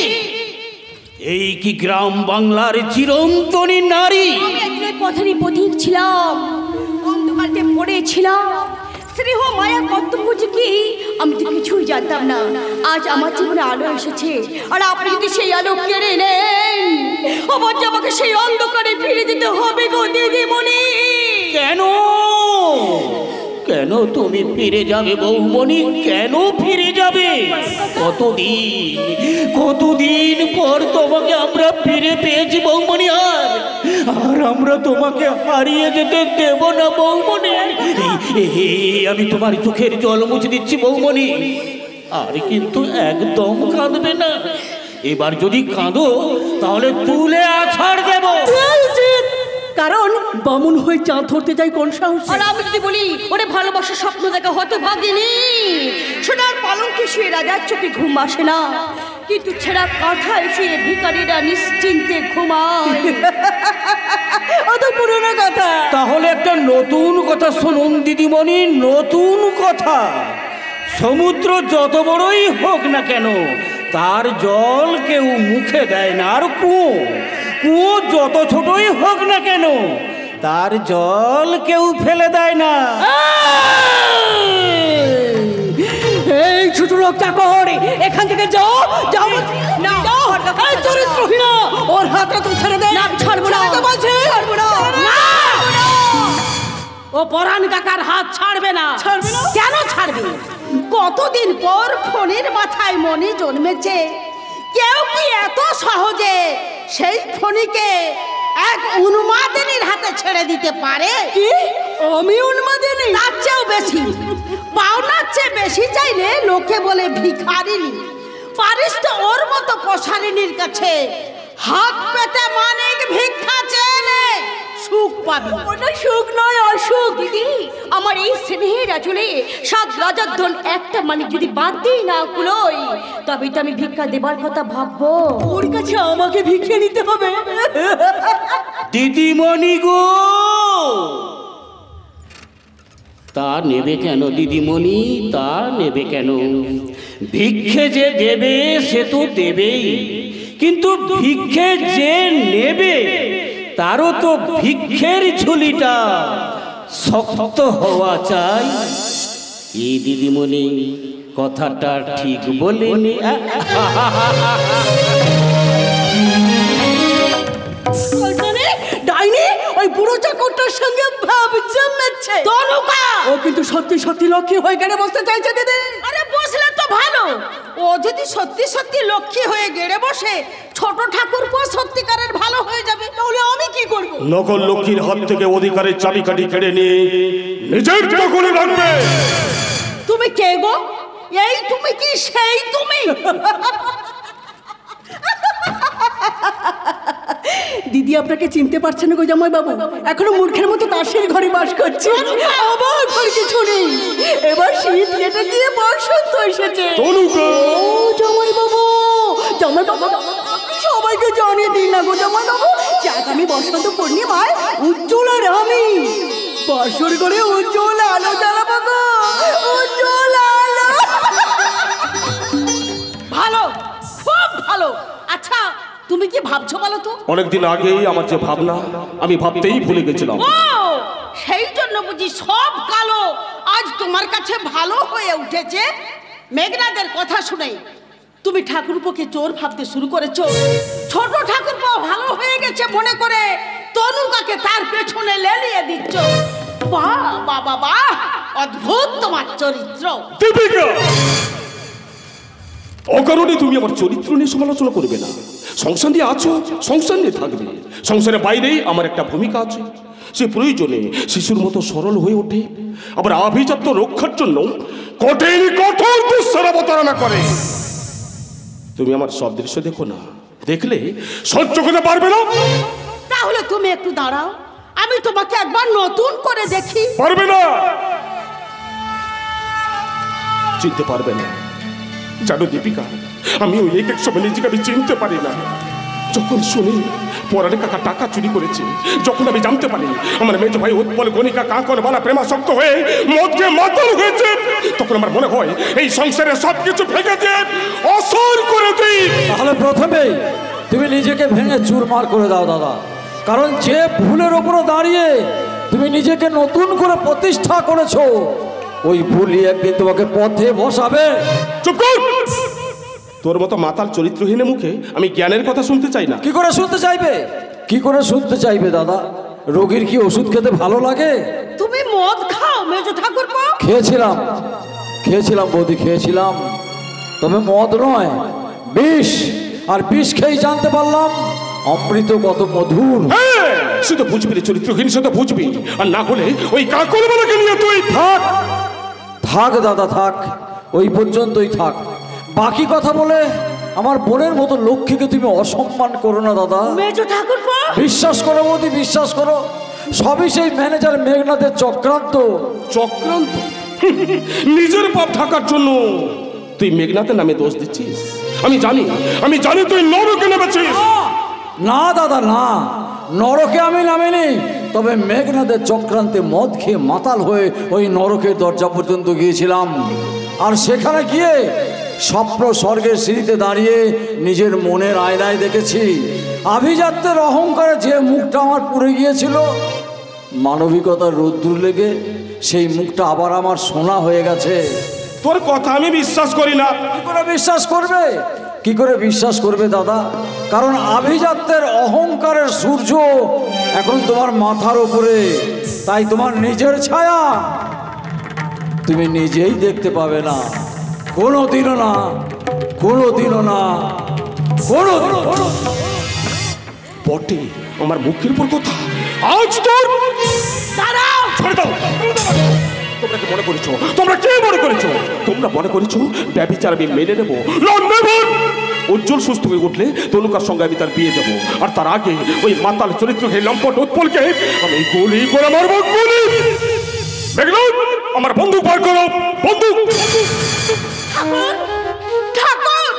এই কি গ্রাম বাংলার চিরন্তনী নারী? আমি একদিনের পথেরই পথিক ছিলাম, অন্ধকারে পড়েছিলাম। স্নেহ মায়া কর্তব্য যে কি আমি তো কিছুই জানতাম না। আজ আমার জীবনে আলো এসেছে, আর আপনি যদি সেই আলো কেড়ে নেন, আবার যে আমাকে সেই অন্ধকারে ফিরে যেতে হবে গো দিদিমণি। কেন কেন তুমি ফিরে যাবে বৌমণি? কেন ফিরে যাবে? কতদিন পর তোমাকে আমরা ফিরে পেয়েছি বৌমণি, আর আমরা তোমাকে হারিয়ে যেতে দেব না বৌমণি। আমি তোমার চোখের জল মুছে দিচ্ছি বৌমণি, আর কিন্তু একদম কাঁদবে না। এবার যদি কাঁদো তাহলে তুলে আছাড় দেব। কারণ বামুন হয়ে চাঁদ ধরতে যাই কোন সাহস? আর আমি যদি বলি ওরে ভালোবাসার স্বপ্ন দেখা হতে ভাগিনি, সোনার পালঙ্কে শুয়ে রাজার চোখে ঘুম আসে না, কিন্তু ছেঁড়া কাঁথায় শুয়ে ভিখারিরা নিশ্চিন্তে ঘুমায়। ও তো পুরনো কথা। তাহলে একটা নতুন কথা শুনুন দিদিমণি, নতুন কথা। সমুদ্র যত বড়ই হোক না কেন, তার জল কেউ মুখে দেয় না। আর কুয়ো যত ছোটই হোক না কেন, তার জল কেউ ফেলে দেয় না। এই ছোট লোকটা করে এখান থেকে যাও, যাও না। এই চরিত্রহীনা, ওর হাতটা তুমি ছেড়ে দে। না, ছাড়বো না, বলছি ছাড়বো না। ও পরাণ কাকার হাত ছাড়বে না। ছাড়বে না? কেন ছাড়বে? কতদিন পর ফণির মাথায় মণি জন্মেছে। কেউ কি এত সহজে সেই ফণিকে এক উন্মাদিনীর হাতে ছেড়ে দিতে পারে? কি আমি উন্মাদিনী? তার চেয়েও বেশি, পাওনার চেয়ে বেশি চাইলে লোকে বলে ভিখারিনী। পারিস তো ওর মতো পশারিনীর কাছে হাত পেতে মানিক ভিক্ষা চেয়ে নে, সুখ পাবি। ওটা সুখ নয়, অসুখ। দিদি, আমার এই স্নেহের আচলে 7 রাজার ধন একটা মানে যদি বাদ দিই না কুলোই, তবে তো আমি ভিক্ষা দেবার কথা ভাববো। ওর কাছে আমাকে ভিক্ষা নিতে হবে। দিদিমণি গো, তা নেবে কেন দিদিমণি, তা নেবে কেন? ভিক্ষে যে দেবে সে তো দেবেই, কিন্তু ভিক্ষে যে নেবে তারও তো ভিক্ষের ঝুলিটা শক্ত হওয়া চাই। এই দিদিমণি কথাটা ঠিক বলেনি। ডাইনি ওই বুড়ো চাকরটার সঙ্গে ভাব জমেছে। তনুকা, ও কিন্তু সত্যি সত্যি লক্ষ্মী হয়ে গেড়ে বসতে চাইছে দিদি। আরে বসলে তো ভালো। ও যদি সত্যি সত্যি লক্ষ্মী হয়ে গেড়ে বসে, ছোট ঠাকুরপো সত্যিকারের ভালো হয়ে যাবে। তাহলে আমি কি করব? নকল লক্ষ্মীর হাত থেকে অধিকারের চাবিকাঠি কেড়ে নিয়ে নিজের দখলে রাখবে। তুমি কে গো? এই তুমি কি সেই তুমি? দিদি আপনাকে চিনতে পারছে না গো জামাই বাবু, এখনো মূর্খের মতো দাসের ঘরে বাস করছে। আবার ঘর কিছু নেই, এবার শীত কেটে গিয়ে বসন্ত এসেছে। তনুকা, ও জামাই বাবু, জামাই বাবু সবাইকে জানিয়ে দিন না গো জামাই বাবু, যে আগামী বসন্ত পূর্ণিমায় উজ্জ্বল আর আমি বাসর করে উজ্জ্বল আলো জ্বালাবো গো, উজ্জ্বল আলো। ভালো, খুব ভালো। আচ্ছা, তুমি কি ভাবছো বলো তো? অনেকদিন আগেই আমার যে ভাবনা, আমি ভাবতেই ভুলে গেছিলাম। ও, সেই জন্য বুঝি সব কালো আজ তোমার কাছে ভালো হয়ে উঠেছে। মেঘনাদের কথা শুনে তুমি ঠাকুরপোকে চোর ভাবতে শুরু করেছো। ছোট ঠাকুরপো ভালো হয়ে গেছে মনে করে তনুকাকে তার পেছনে লেলিয়ে দিচ্ছ। বাহ বাহ বাহ বাহ, অদ্ভুত তোমার চরিত্র। দীপিকা, অকারণে তুমি আমার চরিত্র নিয়ে সমালোচনা করবে না। সংসার নিয়ে আছো, সংসার নিয়ে থাকবে। সংসারের বাইরেই আমার একটা ভূমিকা আছে। সে প্রয়োজনে শিশুর মতো সরল হয়ে ওঠে, আবার আভিজাত্য রক্ষার জন্য কঠিন কঠোর দুঃসার অবতারণা করে। তুমি আমার সব দৃশ্য দেখো না, দেখলে সহ্য করতে পারবে না। তাহলে তুমি একটু দাঁড়াও, আমি তোমাকে একবার নতুন করে দেখি। পারবে না, চিনতে পারবে না। জানো দীপিকা, আমি ওই এক সময় নিজেকে আমি চিনতে পারি না। যখন শুনি পরাণে কাকা টাকা চুরি করেছে, যখন আমি জানতে পারি আমার মেজ ভাই উৎপল গণিকা কাঁকর বালা প্রেমাসক্ত হয়ে মদকে মাতাল হয়েছে, তখন আমার মনে হয় এই সংসারে সবকিছু ভেঙে দিয়ে অসর করে দিই। তাহলে প্রথমেই তুমি নিজেকে ভেঙে চুরমার করে দাও দাদা, কারণ যে ভুলের ওপরে দাঁড়িয়ে তুমি নিজেকে নতুন করে প্রতিষ্ঠা করেছো, ওই ভুলই একদিন তোমাকে পথে বসাবে। চুপ কর! তোর মতো মাতাল চরিত্রহীনের মুখে আমি জ্ঞানের কথা শুনতে চাই না। কি করে শুনতে চাইবে? কি করে শুনতে চাইবে দাদা? রোগীর কি ওষুধ খেতে ভালো লাগে? তুমি মদ খাও মেজ ঠাকুরপো? খেয়েছিলাম বৌদি, খেয়েছিলাম, তবে মদ নয়, বিষ। আর বিষ খেয়ে জানতে পারলাম অমৃত কত মধুর। সে তো বুঝবি রে চরিত্রহীন, সে তো বুঝবি। আর না হলে ওই কাকর বালাকে নিয়ে তুই থাক দাদা, থাক, ওই পর্যন্তই থাক। বাকি কথা বলে আমার বোনের মতো লক্ষ্মীকে তুমি অসম্মান করো না দাদা। মেজ ঠাকুরপো, বিশ্বাস করো বৌদি, বিশ্বাস করো, সবই সেই ম্যানেজার মেঘনাথের চক্রান্ত। চক্রান্ত? নিজের পাপ ঢাকার জন্য তুই মেঘনাথের নামে দোষ দিচ্ছিস। আমি জানি তুই নরকে নেমেছিস। না দাদা, না, নরকে আমি নামিনি, তবে মেঘনাদের চক্রান্তে মদ খেয়ে মাতাল হয়ে ওই নরকের দরজা পর্যন্ত গিয়েছিলাম। আর সেখানে গিয়ে স্বপ্ন স্বর্গের সিঁড়িতে দাঁড়িয়ে নিজের মনের আয়নায় দেখেছি আভিজাত্যের অহংকারে যে মুখটা আমার পুড়ে গিয়েছিল, মানবিকতার রোদ্দুর লেগে সেই মুখটা আবার আমার সোনা হয়ে গেছে। তোর কথা আমি বিশ্বাস করি না। কি করে বিশ্বাস করবে, কি করে বিশ্বাস করবে দাদা? কারণ আভিজাত্যের অহংকারের সূর্য এখন তোমার মাথার উপরে, তাই তোমার নিজের ছায়া তুমি নিজেই দেখতে পাবে না, কোনোদিনও না, কোনোদিনও না, কোনোদিনও না। বটে, আমার মুখের উপর কথা। আজ তোর দাঁড়াও! ছেড়ে দাও। তোমরা কি মনে করেছো, তোমরা কে মনে করেছো, তোমরা মনে করেছো ব্যভিচার আমি মেনে নেবো? উজ্জ্বল সুস্থ হয়ে উঠলে তনুকার সঙ্গে আমি তার বিয়ে দেবো, আর তার আগে ওই মাতাল চরিত্রহীন লম্পট উৎপলকে আমি গুলি করে মারবো। গুলি! আমার বন্দুক বার করো, বন্দুক! ঠাকুর,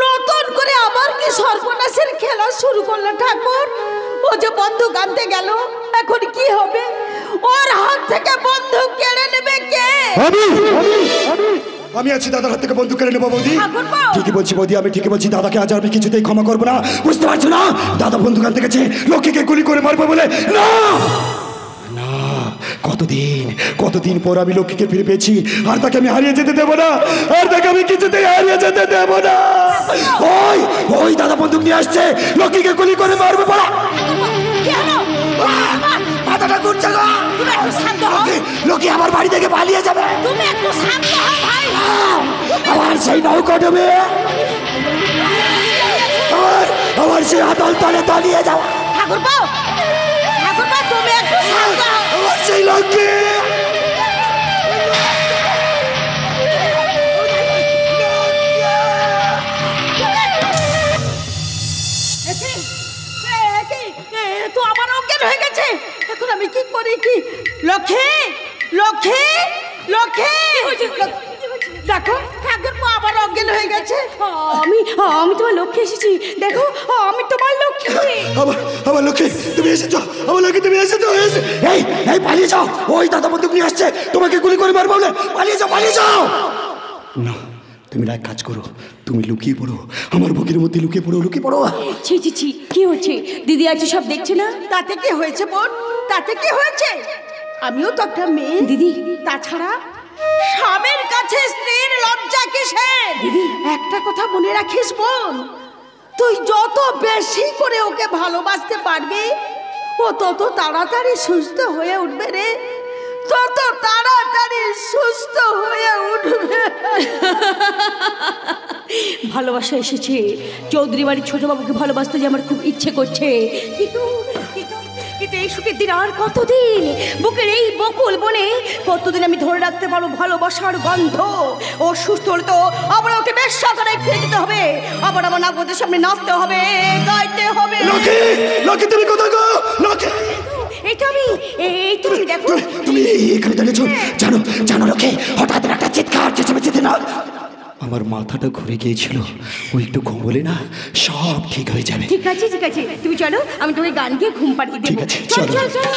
নতুন করে আবার কি সর্বনাশের খেলা শুরু করলো ঠাকুর? ও যে বন্দুক আনতে গেল, এখন কি হবে? ওর হাত থেকে বন্দুক কেড়ে নেবে কে? আমি আছি, দাদার হাত থেকে বন্দুক কেড়ে নেবো। বৌদি ঠাকুরপো! ঠিকই বলছি বৌদি, আমি ঠিকই বলছি। দাদাকে আজ আমি কিছুতেই ক্ষমা করবো না, বুঝতে পারছো না? দাদা বন্দুক আনতে গেছে লক্ষ্মীকে গুলি করে মারবো বলে। না না, কতদিন পর আমি লক্ষ্মীকে ফিরে পেয়েছি, আর তাকে আমি হারিয়ে যেতে দেবো না, আর তাকে আমি কিছুতেই হারিয়ে যেতে দেবো না। ওই দাদা বন্দুক নিয়ে আসছে, লক্ষ্মীকে গুলি করে মারবে বলে। কেন? মাথাটা ঘুরছে গো। তুমি একটু শান্ত হও। লক্ষ্মী আমার বাড়ি থেকে পালিয়ে যাবে। তুমি একটু শান্ত হও ভাই। আমার সেই নৌকা ডুবে আমার সেই আদল তলে তলিয়ে যাওয়া। ঠাকুরপো, তুমি একটু শান্ত হও। আমার সেই লক্ষ্মী। তো আমার অজ্ঞান হয়ে গেছে, এখন আমি কি করি? কি লক্ষ্মী, লক্ষ্মী, লক্ষ্মী! দেখো ঠাকুরপো আবার অজ্ঞান হয়ে গেছে। আমি তোমার লক্ষ্মী এসেছি, দেখো আমি তোমার লক্ষ্মী। আমার লক্ষ্মী তুমি এসেছো, আমার লক্ষ্মী তুমি এসেছো। এই পালিয়ে যাও, ওই দাদা বন্দুক নিয়ে আসছে, তোমাকে গুলি করে মারবো না। পালিয়ে যাও, পালিয়ে যাও। না, তুমি এক কাজ করো, তুমি লুকিয়ে পড়ো, আমার বুকের মধ্যে লুকিয়ে পড়ো, লুকিয়ে পড়ো। ছি ছি ছি, কি হচ্ছে? দিদি আছে সব দেখছে না? তাতে কি হয়েছে বোন, তাতে কি হয়েছে? আমিও তো একটা মেয়ে দিদি। তাছাড়া স্বামীর কাছে স্ত্রীর লজ্জা কিসের? দিদি। একটা কথা মনে রাখিস বোন, তুই যত বেশি করে ওকে ভালোবাসতে পারবি, ও তত তাড়াতাড়ি সুস্থ হয়ে উঠবে রে, তত তাড়াতাড়ি সুস্থ হয়ে উঠবে। ভালোবাসা এসেছে, চৌধুরী বাড়ির ছোট বাবুকে ভালোবাসতে যে আমার খুব ইচ্ছে করছে, কিন্তু এই সুখের দিন আর কতদিন? বুকের এই বকুল বনে কতদিন আমি ধরে রাখতে পারবো ভালোবাসার গন্ধ? ও সুস্থ হলে তো আবার ওকে বেশ সকালে ফিরে যেতে হবে, আবার আমার নাগবদের সামনে নাচতে হবে, গাইতে হবে। লক্ষ্মী তুমি কোথায় গো? লক্ষ্মী এই তো আমি দেখো। তুমি এখানে দাঁড়িয়েছো, জানো লক্ষ্মী, হঠাৎ একটা চিৎকার চেঁচামেচিতে না আমার মাথাটা ঘুরে গিয়েছিল, ওই একটু ঘুমোলে না সব ঠিক হয়ে যাবে। ঠিক আছে তুমি চলো, আমি তোমাকে গান গিয়ে ঘুম পাড়িয়ে দেবো। ঠিক আছে, চল চলো। চল চল।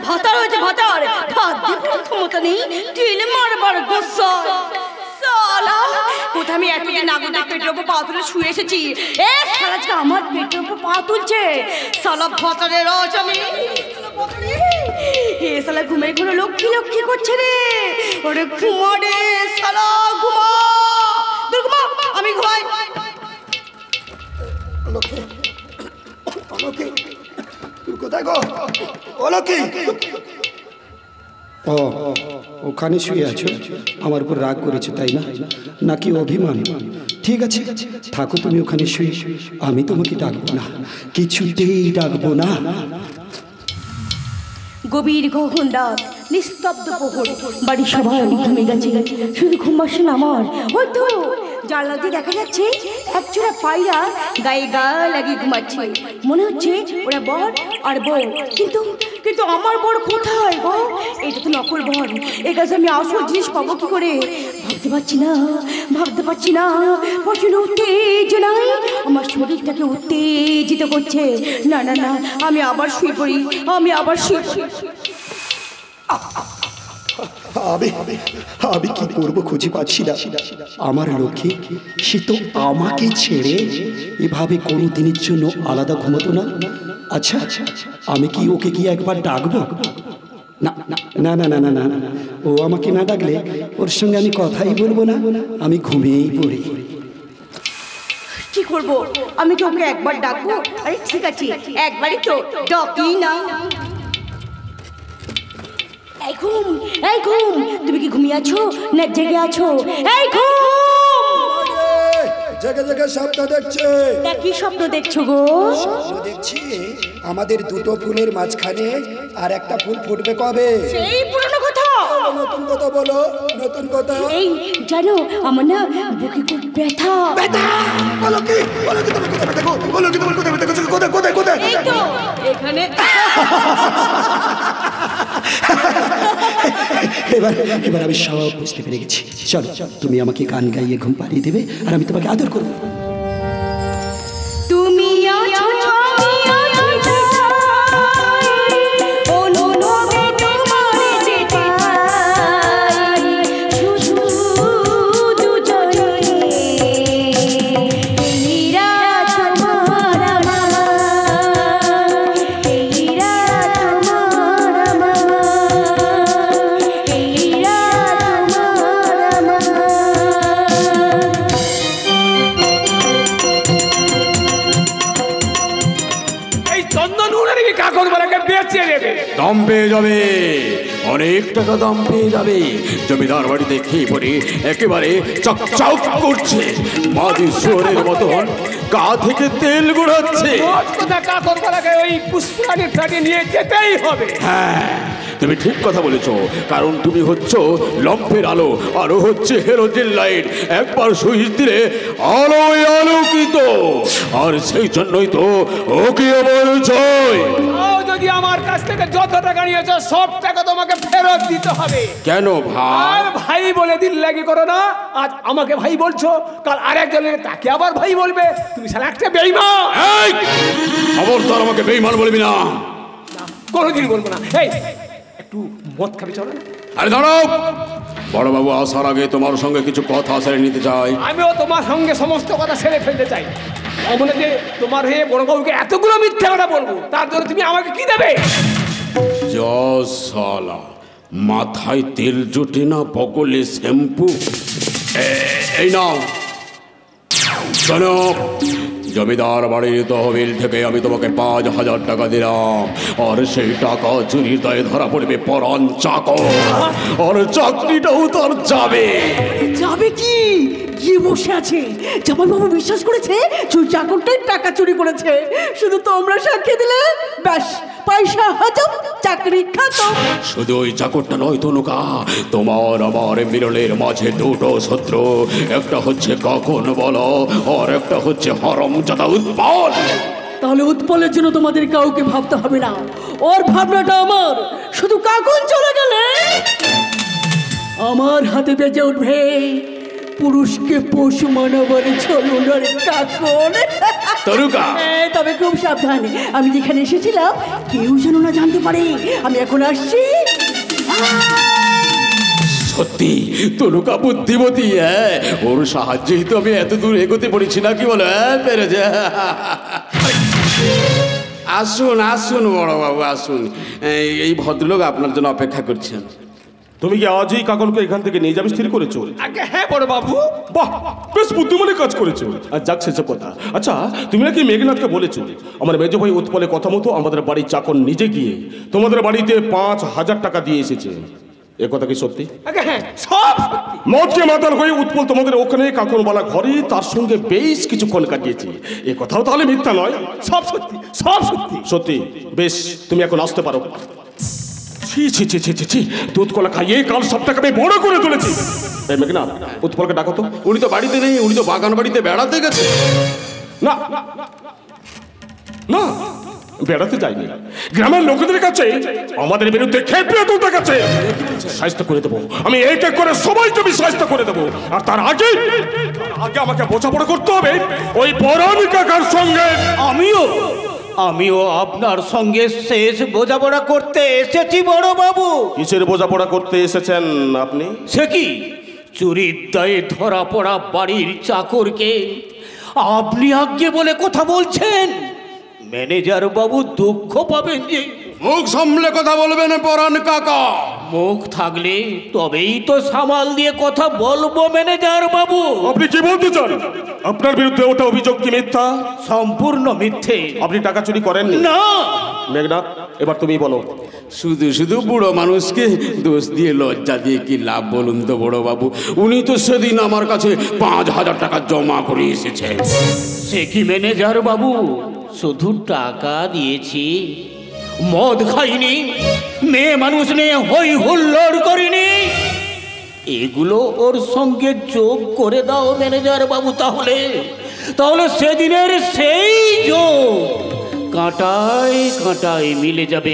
ভাতার হয়েছে, ভাতার ভাত দিয়ে ক্ষমতা নেই, ঢিলে মারবার গোসা সালা। কোথায় আমি এতদিন নাগরদের পেটের উপর পা তুলে শুয়ে এসেছি, এ শালা আজকে আমার পেটের উপর পা তুলছে। শালা ভটারের রস আমি, এ শালা ঘুমে ঘুরে লক্ষ্মী লক্ষ্মী করছে রে। ওরে ঘুমা রে শালা, ঘুমা, তোর ঘুমা, আমি ঘুমাই। কোথায় গো অলকে? ও ওখানে শুয়ে আছো, আমার উপর রাগ করেছো তাই না, নাকি অভিমান? ঠিক আছে থাকো তুমি ওখানে শুয়ে, আমি তোমাকে ডাকবো না, কিছুতেই ডাকবো না। গভীর গহন রাত, নিস্তব্ধ প্রহর, বাড়ির সবাই ঘুমিয়ে গেছে, শুধু ঘুম আসে না আমার। হয়তো জানলা দিয়ে দেখা যাচ্ছে একজোড়া পায়রা গায়ে গা লাগিয়ে ঘুমাচ্ছে। মনে হচ্ছে ওরা বর আর বউ, কিন্তু কিন্তু আমার বর কোথায় গো? এটা তো নকল বর, এ কাছে আমি আসল জিনিস পাবো কি করে? ভাবতে পারছি না, ভাবতে পারছি না। প্রচুর উত্তেজনায় আমার শরীরটাকে উত্তেজিত করছে। না না না, আমি আবার শুয়ে পড়ি, আমি আবার শুয়ে পড়ি। আমি কি করবো খুঁজে পাচ্ছি না। আমার লক্ষ্মী সে তো আমাকে ছেড়ে এভাবে কোনো দিনের জন্য আলাদা ঘুমতো না। আচ্ছা আমি কি ওকে কি একবার ডাকবো? না না না না না না, ও আমাকে না ডাকলে ওর সঙ্গে আমি কথাই বলবো না, আমি ঘুমিয়েই পড়ি। কি করবো? আমি কি ওকে একবার ডাকবো? আরে ঠিক আছে, একবারই তো, ডাকি না। এই ঘুম, এই ঘুম, তুমি কি ঘুমিয়ে আছো না জেগে আছো? এই ঘুম, জেগে জেগে স্বপ্ন দেখছে। তা কি স্বপ্ন দেখছো গো? স্বপ্ন দেখছি আমাদের দুটো ফুলের মাঝখানে আর একটা ফুল ফুটবে কবে। সেই পুরনো কথা। নতুন কথা বলো, নতুন কথা। এই জানো আমার না বুকে খুব ব্যথা। ব্যথা বলো কি? বলো কি তোমার কথা দেখো, বলো কি তোমার কথা দেখো, কোথায় কোথায় কোথায়? এই তো এখানে। এবার আমি সব বুঝতে পেরে গেছি। চলো তুমি আমাকে গান গাইয়ে ঘুম পাড়িয়ে দেবে আর আমি তোমাকে আদর করবো। তুমি আছো দাম পেয়ে যাবে, অনেক টাকা দাম পেয়ে যাবে। জমিদার বাড়িতে খেয়ে পরে একেবারে চকচক করছে, মাদি শুয়োরের মতন গা থেকে তেল গড়াচ্ছে। ওই পুষ্পানি ফ্ল্যাটে নিয়ে যেতেই হবে। হ্যাঁ তুমি ঠিক কথা বলেছো, কারণ তুমি হচ্ছ লম্ফের আলো আর হচ্ছে হেরোজেন লাইট। একবার সুইচ দিলে আলোয় আলোকিত, আর সেই জন্যই তো ওকে আমার চাই। যদি আমার কাছ থেকে যত টাকা নিয়েছো সব টাকা তোমাকে ফেরত দিতে হবে। কেন ভাই? আর ভাই বলে দিল লাগি করো না। আজ আমাকে ভাই বলছো, কাল আরেকজনের তাকে আবার ভাই বলবে। তুমি শালা একটা বেঈমান। এই খবরদার আমাকে বেঈমান বলবি না। কোনোদিন বলবো না। এই একটু মদ খাবি চলো না? আরে দাঁড়াও, বড়বাবু আসার আগে তোমার সঙ্গে কিছু কথা সেরে নিতে চাই। আমিও তোমার সঙ্গে সমস্ত কথা সেরে ফেলতে চাই। মনে যে তোমার হয়ে বড়বাবুকে এতগুলো মিথ্যা কথা বলবো, তার জন্য তুমি আমাকে কি দেবে? সালা মাথায় তেল জোটে না, বগলে শ্যাম্পু। এই নাও শোনো, জমিদার বাড়ির তহবিল থেকে আমি তোমাকে ৫,০০০ টাকা দিলাম, আর সেই টাকা চুরির দায়ে ধরা পড়বে পরান চাকর, আর চাকরিটাও তার যাবে। যাবে কি? গিয়ে বসে আছে। জামাইবাবু বিশ্বাস করেছে চাকরটাই টাকা চুরি করেছে। শুধু তোমরা সাক্ষী দিলে ব্যাস, পয়সা হাজম, চাকরি খাতম। শুধু ওই চাকরটা নয় তনুকা, তোমার আমার মিলনের মাঝে দুটো শত্রু। একটা হচ্ছে কাকন বলো, আর একটা হচ্ছে হারামজাদা উৎপল। তাহলে উৎপলের জন্য তোমাদের কাউকে ভাবতে হবে না, ওর ভাবনাটা আমার। শুধু কাকন চলে গেলে আমার হাতে বেজে উঠবে পুরুষকে পশু মানবার চলুনের কাকন। তরুকা তবে খুব সাবধান, আমি যেখানে এসেছিলাম কেউ যেন না জানতে পারে। আমি এখন আসছি। সত্যি তনুকা বুদ্ধিমতী, হ্যাঁ, ওর সাহায্যেই তো আমি এত দূর এগোতে পেরেছি, না কি বলো? হ্যাঁ, পেরেছে। আসুন আসুন বড়বাবু, আসুন। এই ভদ্রলোক আপনার জন্য অপেক্ষা করছেন। তুমি কি আজই কাকনকে এখান থেকে নিয়ে যাবে স্থির করেছো? আগে হ্যাঁ বড় বাবু। বাহ, বেশ বুদ্ধিমানের কাজ করেছো। আর যাক, সেসব কথা। আচ্ছা, তুমি নাকি মেঘনাথকে বলেছো আমার মেজ ভাই উৎপলের কথা মতো আমাদের বাড়ির চাকর নিজে গিয়ে তোমাদের বাড়িতে 5,000 টাকা দিয়ে এসেছে, এ কথা কি সত্যি? আগে হ্যাঁ, সব সত্যি। মদকে মাতাল হয়ে উৎপল তোমাদের ওখানে কাকনবালা ঘরে তার সঙ্গে বেশ কিছুক্ষণ কাটিয়েছে, এ কথাও তাহলে মিথ্যা নয়? সব সত্যি, সব সত্যি। সত্যি? বেশ, তুমি এখন আসতে পারো। ছি ছি ছি ছি ছি ছি, দুধ কলা খাইয়ে কাল সবটাকে আমি বড় করে তুলেছি। এই মেঘনা, উৎপলকে ডাকো তো। উনি তো বাড়িতে নেই, উনি তো বাগান বাড়িতে বেড়াতে গেছে। না না, বেড়াতে যায়নি, গ্রামের লোকেদের কাছে আমাদের বিরুদ্ধে খেপিয়ে তুলতে গেছে। সাহায্য করে দেবো আমি, এক এক করে সবাইকে আমি সাহায্য করে দেবো। আর তার আগে আমাকে বোঝাপড়া করতে হবে ওই পরাণ কাকার সঙ্গে। আমিও আপনার সঙ্গে শেষ বোঝাপড়া করতে এসেছি বড় বাবু। কিসের বোঝাপড়া করতে এসেছেন আপনি? সে কি, চুরির দায়ে ধরা পড়া বাড়ির চাকরকে আপনি আজ্ঞে বলে কথা বলছেন? ম্যানেজার বাবু দুঃখ পাবেন যে। মুখ সামলে কথা বলবেন পরাণ কাকা। মুখ থাকলে তবেই তো সামাল দিয়ে কথা বলবো ম্যানেজার বাবু। আপনি কি বলতে চান? আপনার বিরুদ্ধে ওটা অভিযোগ কি মিথ্যা? সম্পূর্ণ মিথ্যে। আপনি টাকা চুরি করেননি? না। মেঘনাথ, এবার তুমি বলো। শুধু শুধু বুড়ো মানুষকে দোষ দিয়ে লজ্জা দিয়ে কি লাভ বলুন তো বড় বাবু? উনি তো সেদিন আমার কাছে 5,000 টাকা জমা করে এসেছে। সে কি ম্যানেজার বাবু, শুধু টাকা দিয়েছি, মদ খাইনি, মেয়ে মানুষ নিয়ে হই হুল্লোড় করিনি। এগুলো ওর সঙ্গে যোগ করে দাও ম্যানেজার বাবু, তাহলে সেদিনের সেই যোগ কাঁটায় কাঁটায় মিলে যাবে।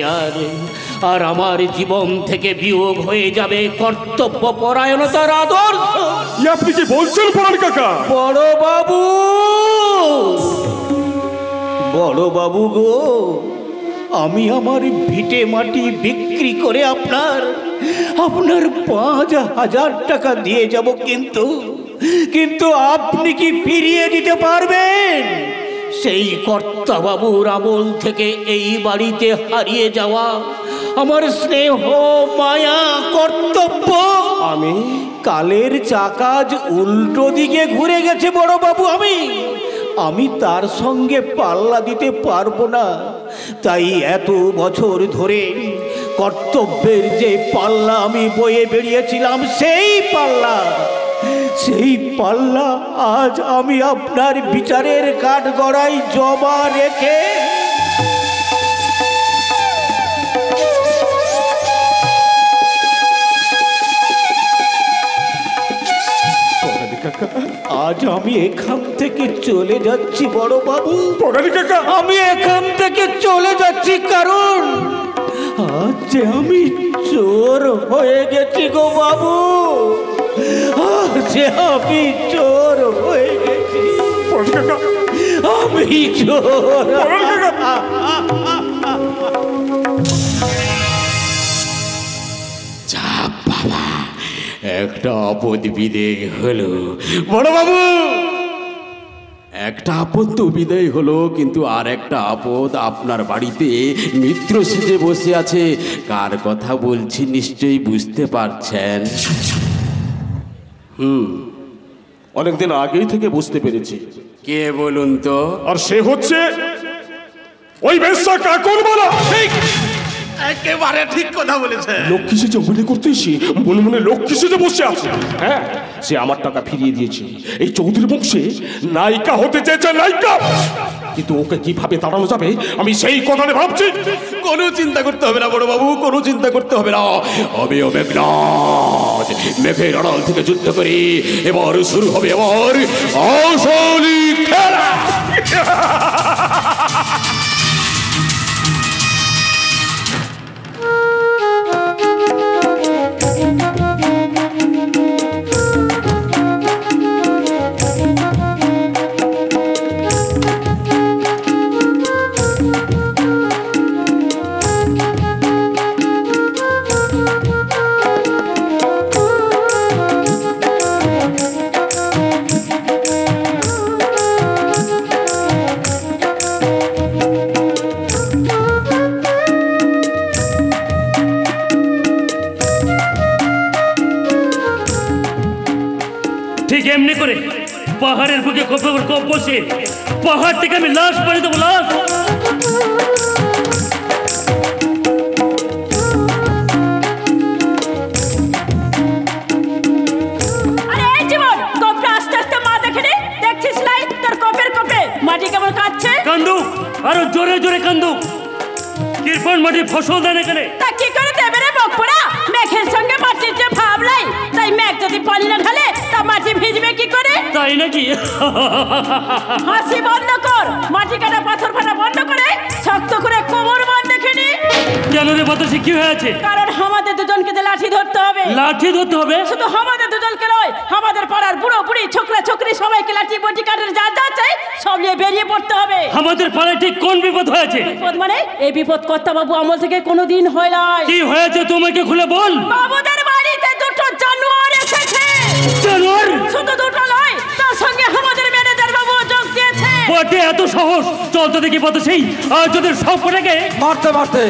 আর আমার জীবন থেকে বিয়োগ হয়ে যাবে কর্তব্য পরায়ণতার আদর্শ। আপনি কি বলছেন পরাণ কাকা? বড় বাবু গো, আমি আমার ভিটে মাটি বিক্রি করে আপনার 5,000 টাকা দিয়ে যাব, কিন্তু আপনি কি ফিরিয়ে দিতে পারবেন সেই কর্তা বাবুর আমল থেকে এই বাড়িতে হারিয়ে যাওয়া আমার স্নেহ, মায়া, কর্তব্য? আমি কালের চাকাজ উল্টো দিকে ঘুরে গেছে বড় বাবু। আমি তার সঙ্গে পাল্লা দিতে পারবো না। তাই এত বছর ধরে কর্তব্যের যে পাল্লা আমি বয়ে বেরিয়েছিলাম, সেই পাল্লা আজ আমি আপনার বিচারের কাঠগড়ায় জমা রেখে আজ আমি এখান থেকে চলে যাচ্ছি বড় বাবু। আমি এখান থেকে চলে যাচ্ছি কারণ আজ যে আমি চোর হয়ে গেছি গো বাবু। আজ আমি চোর হয়ে গেছি, আমি চোর। যা বাবা, একটা আপদ বিদেয় হলো বড় বাবু। একটা আপদ তো বিদায় হলো, কিন্তু আর একটা আপদ আপনার বাড়িতে মিত্র সেজে বসে আছে। কার কথা বলছি নিশ্চয়ই বুঝতে পারছেন। অনেকদিন আগেই থেকে বুঝতে পেরেছি। কে বলুন তো? আর সে হচ্ছে ওই বেশ্যা কাকনবালা। একেবারে ঠিক কথা বলেছে। লক্ষ্মী সেজে অভিনয় করতে এসে মনে মনে লক্ষ্মী সেজে বসে আছে। হ্যাঁ, সে আমার টাকা ফিরিয়ে দিয়েছে। এই চৌধুরী বংশে নায়িকা হতে চেয়েছে, নায়িকা। কিন্তু ওকে কিভাবে তাড়ানো যাবে আমি সেই কথাটা ভাবছি। কোনো চিন্তা করতে হবে না বড় বাবু, কোনো চিন্তা করতে হবে না। আমি ও মেঘনাথ মেঘের আড়াল থেকে যুদ্ধ করি। এবার শুরু হবে আমার আসলি খেলা। পাহাড়ের বুকে কপে কপ বসে পাহাড় থেকে আমি লাশ পাড়ি দেবো, লাশ। আরে এই জীবন, কপটা আস্তে আস্তে মা দেখে নে, দেখছিস নাই তোর কপের কপে মাটি কেমন কাটছে? কান্দুক, আরো জোরে জোরে কান্দুক। কৃপণ মাটি ফসল দেন এখানে। তা কি করে দেবে রে বকপড়া? মেঘের সঙ্গে মাটির যে ভাব নাই, তাই মেঘ যদি পানি না ঢালে তা মাটি ভিজবে কি করে? তাই নাকি? হাসি বন্ধ কর, মাটি কাটা পাথর ফাটা বন্ধ করে শক্ত করে কোমর বাঁধ দেখে নি। কেন রে বাতাসে, কি হয়েছে? কারণ আমাদের দুজনকে যে লাঠি ধরতে হবে। লাঠি ধরতে হবে? শুধু আমাদের দুজনকে নয়, আমাদের পাড়ার বুড়ো বুড়ি ছোকরা ছোকরি সবাইকে লাঠি বটি কাঠের যা যা চাই সব নিয়ে বেরিয়ে পড়তে হবে। আমাদের পাড়ায় ঠিক কোন বিপদ হয়েছে? বিপদ মানে? এই বিপদ কর্তা বাবু আমল থেকে কোনোদিন হয় নাই। কি হয়েছে তোমাকে খুলে বল। বাবুদের বাড়িতে দুটো জানোয়ার এসেছে। জানোয়ার? শুধু দুটো নয়, তার সঙ্গে আমাদের ম্যানেজার বাবু যোগ দিয়েছে। বটে, এত সাহস? চল তো দেখি বাতাসেই আর তোদের সব কটাকে মারতে মারতে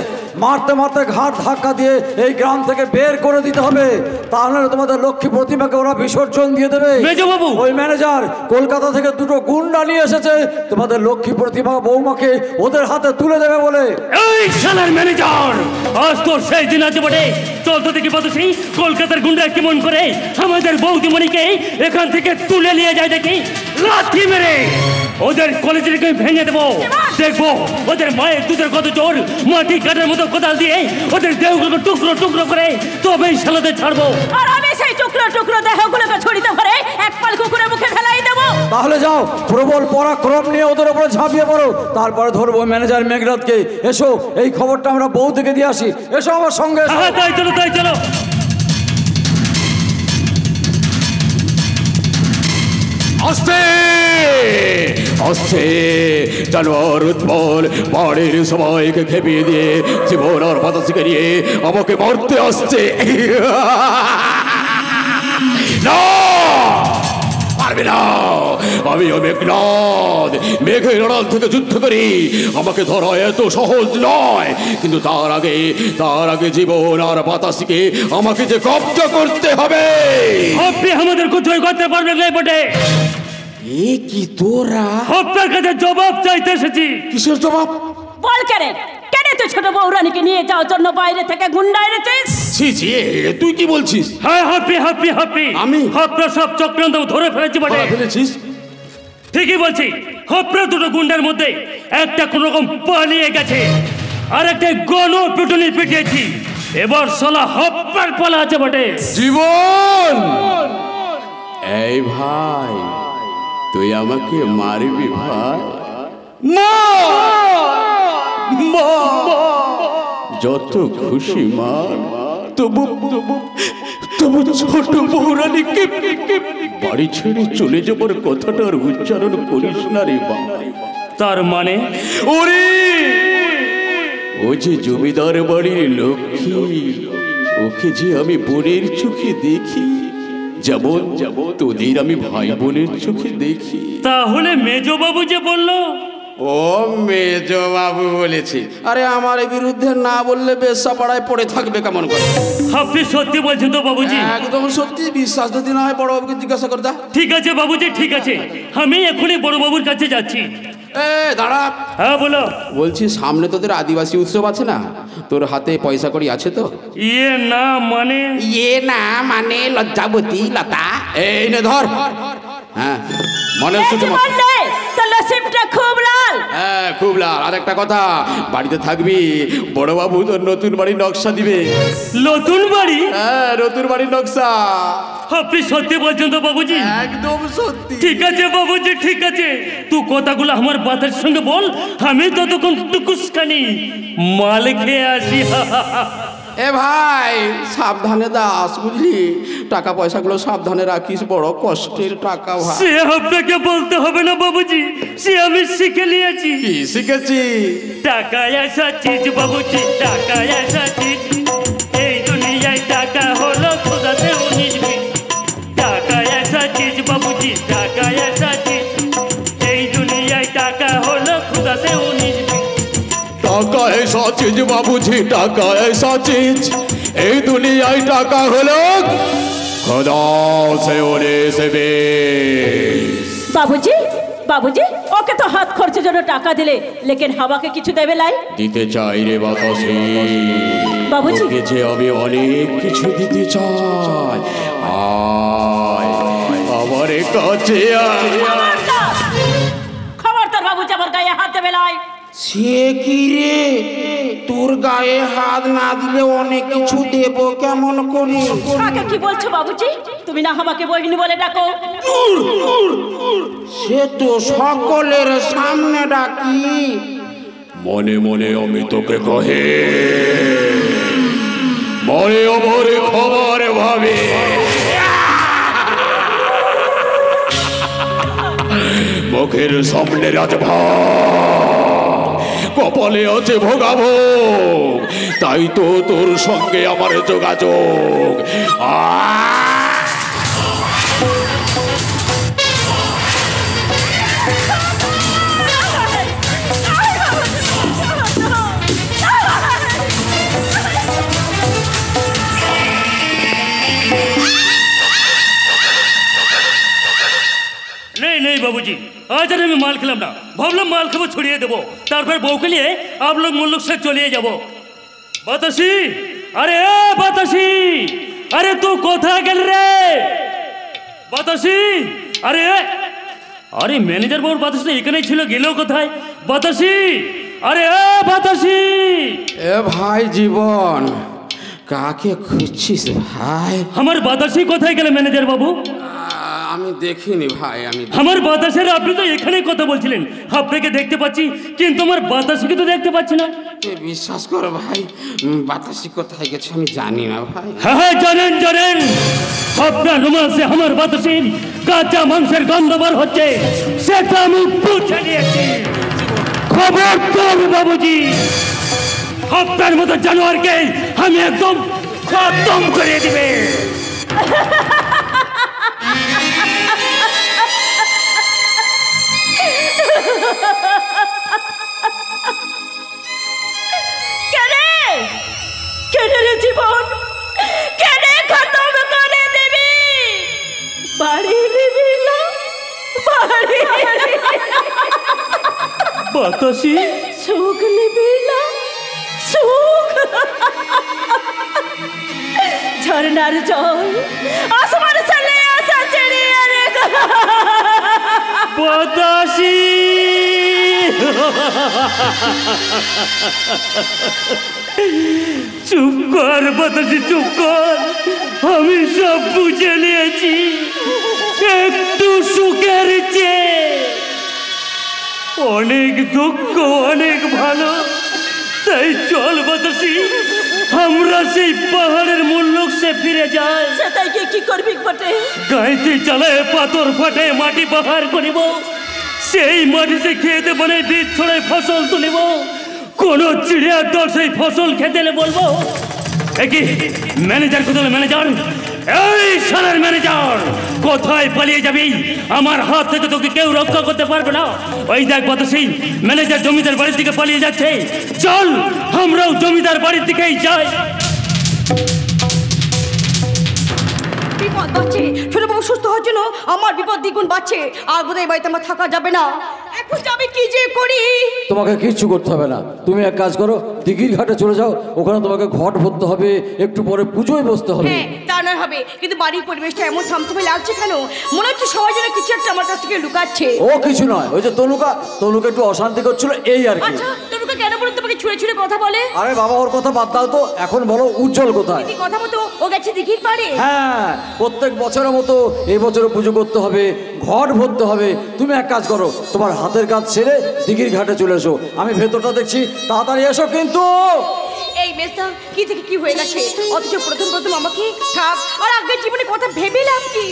মারতে মারতে ঘাট ধাক্কা দিয়ে এই গ্রাম থেকে বের করে দিতে হবে, তাহলে তোমাদের লক্ষ্মী প্রতিমাকে ওরা বিসর্জন দিয়ে দেবে। মেজবাবু, ওই ম্যানেজার কলকাতা থেকে দুটো গুন্ডা নিয়ে এসেছে তোমাদের লক্ষ্মী প্রতিমা বৌমাকে ওদের হাতে তুলে দেবে বলে। এই শালার ম্যানেজার, আজ তোর শেষ দিন আছে বটে। চল তো দেখি বাতাসেই কলকাতার গুন্ডা কেমন করে আমাদের বৌদিমণিকে এখান থেকে তুলে নিয়ে যায় দেখি। লাথি মেরে ওদের কলেজেরকে ভেঙে দেবো। দেখবো ওদের মায়ের দুধের কত জোর। মাটি কাটার মতো কোদাল দিয়ে ওদের দেহগুলোকে টুকরো টুকরো করে তবেই শালাদের ছাড়বো। আর আমি সেই টুকরো টুকরো দেহগুলোকে ছড়িতে ভরে এক পাল কুকুরের মুখে ফেলাই দেবো। তাহলে যাও, প্রবল পরাক্রম নিয়ে ওদের উপরে ঝাঁপিয়ে পড়ো, তারপরে ধরবো ম্যানেজার মেঘরাতকে। এসো, এই খবরটা আমরা বৌদিকে দিয়ে আসি। এসো আমার সঙ্গে। হ্যাঁ, তাই চলো, তাই চলো। আস্তে আস্তে জানোয়ার উৎপল বাড়ির সবাইকে খেপিয়ে দিয়ে জীবন আর বাতাসকে নিয়ে আমাকে মারতে আসছে। না, পারবে না। আমি মেঘনাদ, মেঘের আড়াল থেকে যুদ্ধ করি। আমাকে ধরা এত সহজ নয়, কিন্তু তার আগে জীবন আর বাতাসকে আমাকে যে কব্জা করতে হবে। আপনি আমাদের কোথায় করতে পারবেন না বটে। এ কি তোরা? আপনার কাছে জবাব চাইতে এসেছি। কিসের জবাব? বল কেন তুই ছোট বৌরানীকে নিয়ে যাওয়ার জন্য বাইরে থেকে গুন্ডা এনেছিস? ছি ছি, তুই কি বলছিস? হ্যাঁ, হাপি আমি? আপনার সব চক্রান্ত ধরে ফেলেছি বটে। ফেলেছিস? ঠিকই বলছি। আপনার দুটো গুন্ডার মধ্যে একটা কোন রকম পালিয়ে গেছে, আর একটা গণপিটুনি পিটিয়েছি। এবার শালা হপ্পার পালা আছে বটে। জীবন, এই ভাই, তুই আমাকে মারবি ভাই? যত খুশি মার, তবু ছোট বৌরানীকে বাড়ি ছেড়ে চলে যাবার কথাটার উচ্চারণ করিস না রে ভাই। তার মানে? ওরে, ও যে জমিদার বাড়ির লক্ষ্মী, ওকে যে আমি বোনের চোখে দেখি, যেমন তোদের আমি ভাই বোনের চোখে দেখি। তাহলে মেজবাবু যে বললো? ও মেজবাবু বলেছি। আরে আমার বিরুদ্ধে না বললে বেশ্যা পাড়ায় পড়ে থাকবে কেমন করে? আপনি সত্যি বলছেন তো বাবুজি? একদম সত্যি। বিশ্বাস যদি না হয় বড়বাবুকে জিজ্ঞাসা করে দা। ঠিক আছে বাবুজি, ঠিক আছে, আমি এখনই বড়বাবুর কাছে যাচ্ছি। দাঁড়া। হ্যাঁ বলো। বলছি, সামনে তোদের আদিবাসী উৎসব আছে না? তোর হাতে পয়সা কড়ি আছে তো? না মানে লজ্জাবতী লতা। এই নে ধর। হ্যাঁ, মনে হচ্ছে খুব লাল। হ্যাঁ, খুব লাল। আর একটা কথা, বাড়িতে থাকবি, বড়বাবু তোর নতুন বাড়ির নকশা দিবে। নতুন বাড়ি? হ্যাঁ, নতুন বাড়ির নকশা। আপনি সত্যি বলছেন তো বাবুজি? একদম সত্যি। ঠিক আছে বাবুজি, ঠিক আছে। তুই কথাগুলো আমার বাতের সঙ্গে বল, আমি ততক্ষণ টুকুসখানি মাল খেয়ে আসি। এ ভাই, সাবধানে দাস, বুঝলি? টাকা পয়সাগুলো সাবধানে রাখিস, বড় কষ্টের টাকা ভাই। সে আপনাকে বলতে হবে না বাবুজি, সে আমি শিখে নিয়েছি। কি শিখেছি? টাকা ऐसा चीज बाबूजी, टाका ऐसा चीज, এই দুনিয়ায় টাকা হলো খোদা से 19 बीस। টাকা ऐसा चीज बाबूजी, टाका ऐसा चीज, এই দুনিয়ায় টাকা হলো খোদা से 19 बीस। টাকা ऐसा चीज बाबूजी, टाका ऐसा चीज, এই দুনিয়ায় টাকা হলো খোদা से 19 बीस। बाबूजी बाबूजी ओके तो हाथ खर्चे जন্য টাকা দিলে लेकिन হাওয়াকে কিছু দেবে লাই দিতে চাই রে বাতাসে বাবুজি ওকে যে আমি অনেক কিছু দিতে চাই আয় আমার কাছে খবরদার বাবুজি আমার গায়ে হাত দেবে লাই সে কি রে তোর গায়ে হাত না দিলে অনেক কিছু দেব কেমন করে কাকে কি বলছো বাবুজি তুমি না আমাকে বহিনী বলে ডাকো সে তো সকলের সামনে ডাকি মনে মনে আমি তোকে কহে মনে অমরে খবর ভাবে মুখের সামনে রাজভাগ কপালে আছে ভোগাভোগ তাই তো তোর সঙ্গে আমার যোগাযোগ नहीं नहीं बाबूजी आज मैं माल खिलाम ना भावलाम माल खाबो छड़िए देबो तारपर बউ के लिए आप लोग मुल्लुक से चलिए जाबो बातासी अरे बातासी अरे तू कोथाय गेल रे बातासी अरे अरे मैनेजर बाबूर बातासी এখানেই ছিল গেল কোথায় বাতাসি अरे বাতাসি এ ভাই জীবন কাকে খুঁজছিস ভাই আমার বাতাসি কোথায় গেল ম্যানেজার বাবু আমি দেখিনি ভাই আমি আমার বাতাসের আপনি তো এখানেই কথা বলছিলেন আপনাকে দেখতে পাচ্ছি কিন্তু আমার বাতাসিকে তো দেখতে পাচ্ছি না বিশ্বাস করো ভাই বাতাসি কোথায় গেছে আমি জানি না ভাই হ্যাঁ হ্যাঁ জানেন জানেন আপনার রুমাসে আমার বাতাসির কাঁচা মাংসের গন্ধ বার হচ্ছে সেটা আমি বুঝে নিয়েছি খবরদার বাবুজি আপনার মতো জানোয়ারকে আমি একদম খতম করে দিবে কেনে জীবন কেনে খতম করে দিবি বাড়ি দিবি না বাড়ি বাতাসি সুখ নিবি না সুখ ঝর্ণার জল আসমান চলে আসা চিড়িয়া রে বাতাসি চুপ কর বাতাসি চুপ কর আমি সব বুঝে নিয়েছি একটু সুখের চেয়ে অনেক দুঃখ অনেক ভালো তাই চল বাতাসি আমরা সেই পাহাড়ের মুল্লুক সে ফিরে যাই সেটাই কি করবি বটে গাইতে চালায় পাথর ফাটে মাটি পাহাড় করিব সেই মাটিতে খেতে বনে বীজ ছড়ায় ফসল তুলিব কোন চিড়িয়ার দল সেই ফসল খেতে বলবো একই ম্যানেজার কোথায় ম্যানেজার এই সালার ম্যানেজার কোথায় পালিয়ে যাবি আমার হাত থেকে তোকে কেউ রক্ষা করতে পারবে না ওই দেখ বাতাসি ম্যানেজার জমিদার বাড়ির দিকে পালিয়ে যাচ্ছে চল আমরাও জমিদার বাড়ির দিকেই যাই বিপদ বাড়ছে ছোটবাবু সুস্থ হওয়ার জন্য আমার বিপদ দ্বিগুণ বাড়ছে আর বোধহয় বাড়িতে আমার থাকা যাবে না এখন যাবে কি যে করি তোমাকে কিচ্ছু করতে হবে না তুমি এক কাজ করো দিঘির ঘাটে চলে যাও ওখানে তোমাকে ঘট ভরতে হবে একটু পরে পুজোয় বসতে হবে হ্যাঁ তা নয় হবে কিন্তু বাড়ির পরিবেশটা এমন থমথমে লাগছে কেন মনে হচ্ছে সবাই যেন কিছু একটা আমার কাছ থেকে লুকাচ্ছে ও কিছু নয় ওই যে তনুকা একটু অশান্তি করছিল এই আর কি আচ্ছা তনুকা কেন বলুন তোমাকে ছুঁড়ে ছুঁড়ে কথা বলে আরে বাবা ওর কথা বাদ দাও তো এখন বলো উজ্জ্বল কোথায় দিদি কথা মতো ও গেছে দিঘির পাড়ে হ্যাঁ প্রত্যেক বছরের মতো এই বছরও পুজো করতে হবে ঘট ভরতে হবে তুমি এক কাজ করো তোমার হাতের কাজ ছেড়ে দিঘির ঘাটে চলে এসো আমি ভেতরটা দেখছি তাড়াতাড়ি এসো কিন্তু এই মেজদা কি থেকে কি হয়ে গেছে অথচ প্রথম আমাকে ঠাক আর আগের জীবনে কথা ভেবে লাভ কি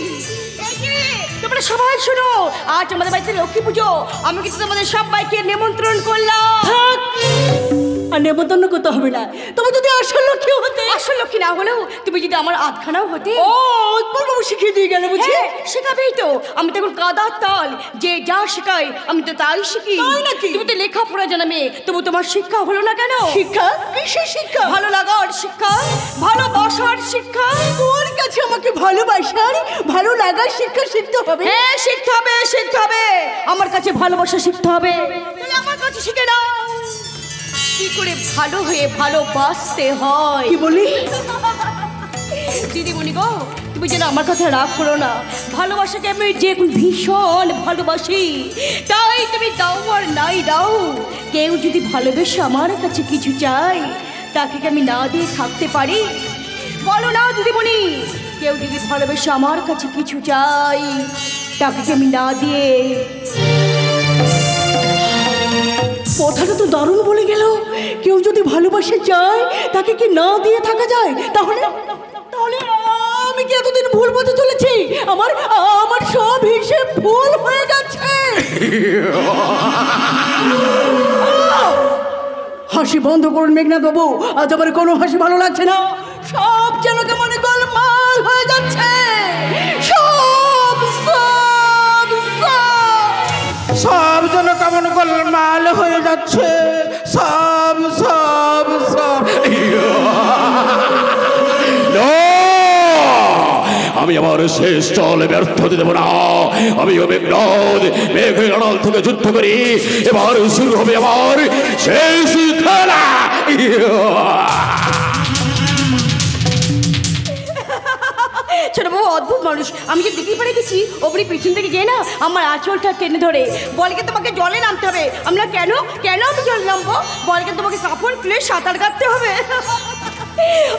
তোমরা সবাই শোনো আজ আমাদের বাড়িতে লক্ষ্মী পুজো আমি কিন্তু তোমাদের সবাইকে নিমন্ত্রণ করলাম আর নেমন্তন্ন করতে হবে না। তবে যদি আসল লক্ষ্মী হতে, আসল লক্ষ্মী না হলেও তুমি যদি আমার আধখানাও হতে। ও উৎপল বাবু শিখিয়ে দিয়ে গেল বুঝি? শেখাবেই তো, আমি তো এখন কাদার তাল, যে যা শেখাই আমি তো তাই শিখি। তাই নাকি? তুমি তো লেখাপড়া জানা মেয়ে, তবু তোমার শিক্ষা হলো না কেন? শিক্ষা? কিসের শিক্ষা? ভালো লাগার শিক্ষা, ভালোবাসার শিক্ষা। ওর কাছে আমাকে ভালোবাসার ভালো লাগার শিক্ষা শিখতে হবে? হ্যাঁ শিখতে হবে, শিখতে হবে। আমার কাছে ভালোবাসা শিখতে হবে। তাহলে আমার কাছে শিখে নাও কি করে ভালো হয়ে ভালোবাসতে হয়। কি বলি? দিদিমণি গো, তুমি যেন আমার কথা রাগ করো না। ভালোবাসাকে আমি যে ভীষণ ভালোবাসি, তাই তুমি দাও আর নাই দাও। কেউ যদি ভালোবেসে আমার কাছে কিছু চাই, তাকে কি আমি না দিয়ে থাকতে পারি? বলো না দিদিমণি, কেউ যদি ভালোবেসে আমার কাছে কিছু চাই, তাকে কি আমি না দিয়ে? কথাটা তো দারুণ বলে গেল। কেউ যদি ভালোবাসে চায়, তাকে কি না দিয়ে থাকা যায়? তাহলে তাহলে আমি কি এতদিন ভুল বলতে চলেছি? আমার আমার সব হিসেব ভুল হয়ে যাচ্ছে। হাসি বন্ধ করুন মেঘনাথ বাবু, আজ আমার কোনো হাসি ভালো লাগছে না। সব যেন কেমন গোলমাল হয়ে যাচ্ছে। সব সব সব যেন কেমন গোলমাল হয়ে যাচ্ছে। সব সব সব আমি আমার শেষ চলে ব্যর্থ হতে দেব না। আমি মেঘনাদ, মেঘের আড়াল থেকে যুদ্ধ করি। এবার শুরু হবে আমার শেষ খেলা। ছোট বাবু অদ্ভুত মানুষ। আমি যে দিঘি পাড়ে গেছি, ওপরে পিছন থেকে গিয়ে না আমার আঁচলটা টেনে ধরে বলকে তোমাকে জলে নামতে হবে। আমরা কেন কেন আমি জলে নামবো? বলকে তোমাকে কাপড় খুলে সাঁতার কাটতে হবে।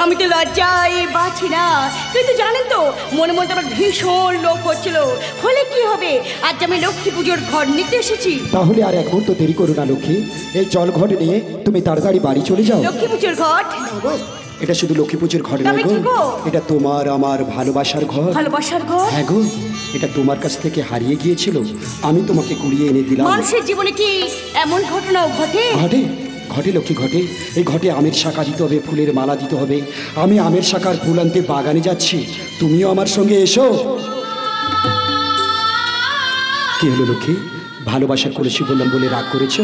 আমি তো লজ্জায় বাঁচি না। কিন্তু জানেন তো, মনে মধ্যে আমার ভীষণ লোভ হচ্ছিল। হলে কি হবে, আজ আমি লক্ষ্মী পুজোর ঘর নিতে এসেছি। তাহলে আর এক মুহূর্ত দেরি করো না লক্ষ্মী, এই জল ঘট নিয়ে তুমি তাড়াতাড়ি বাড়ি চলে যাও। লক্ষ্মী পুজোর ঘট? এটা শুধু লক্ষ্মী পুজোর ঘর নয় গো, এটা তোমার আমার ভালোবাসার ঘর। ভালোবাসার ঘর? হ্যাঁ গো, এটা তোমার কাছ থেকে হারিয়ে গিয়েছিল, আমি তোমাকে কুড়িয়ে এনে দিলাম। মানুষের জীবনে কি এমন ঘটনাও ঘটে? ঘটে ঘটে লক্ষ্মী ঘটে। এই ঘটে আমের শাখা দিতে হবে, ফুলের মালা দিতে হবে। আমি আমের শাখার ফুল আনতে বাগানে যাচ্ছি, তুমিও আমার সঙ্গে এসো। কি হলো লক্ষ্মী, ভালোবাসার করেছি বললাম বলে রাগ করেছো?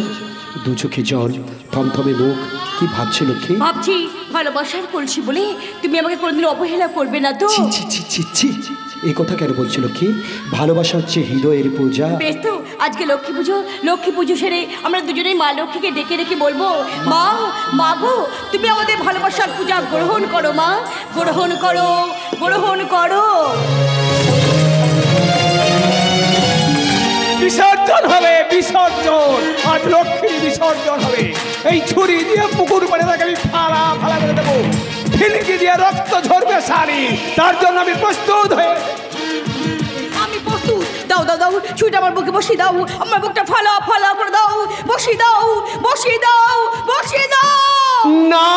দু চোখে জল, থমথমে মুখ, কি ভাবছো লক্ষ্মী? ভাবছি ভালোবাসার কলসি বলে তুমি আমাকে কোনোদিন অবহেলা করবে না তো? ছি ছি ছি ছি ছি, এই কথা কেন বলছো লক্ষ্মী? ভালোবাসা হচ্ছে হৃদয়ের পূজা। বেশ তো, আজকে লক্ষ্মী পুজো। লক্ষ্মী পুজো সেরে আমরা দুজনেই মা লক্ষ্মীকে ডেকে ডেকে বলবো, মা মা গো, তুমি আমাদের ভালোবাসার পূজা গ্রহণ করো মা, গ্রহণ করো, গ্রহণ করো। বিসর্জন হবে, বিসর্জন। আজ লক্ষ্মীর বিসর্জন হবে। এই ছুরি দিয়ে পুকুর পাড়ে তাকে আমি ফালা ফালা করে দেবো। ফিলকি দিয়ে রক্ত ঝরবে শাড়ি, তার জন্য আমি প্রস্তুত হয়ে। আমি প্রস্তুত। দাও দাও দাও, ছুরিটা আমার বুকে বসিয়ে দাও, আমার বুকটা ফালা ফালা করে দাও। বসিয়ে দাও, বসিয়ে দাও, বসিয়ে দাও। না,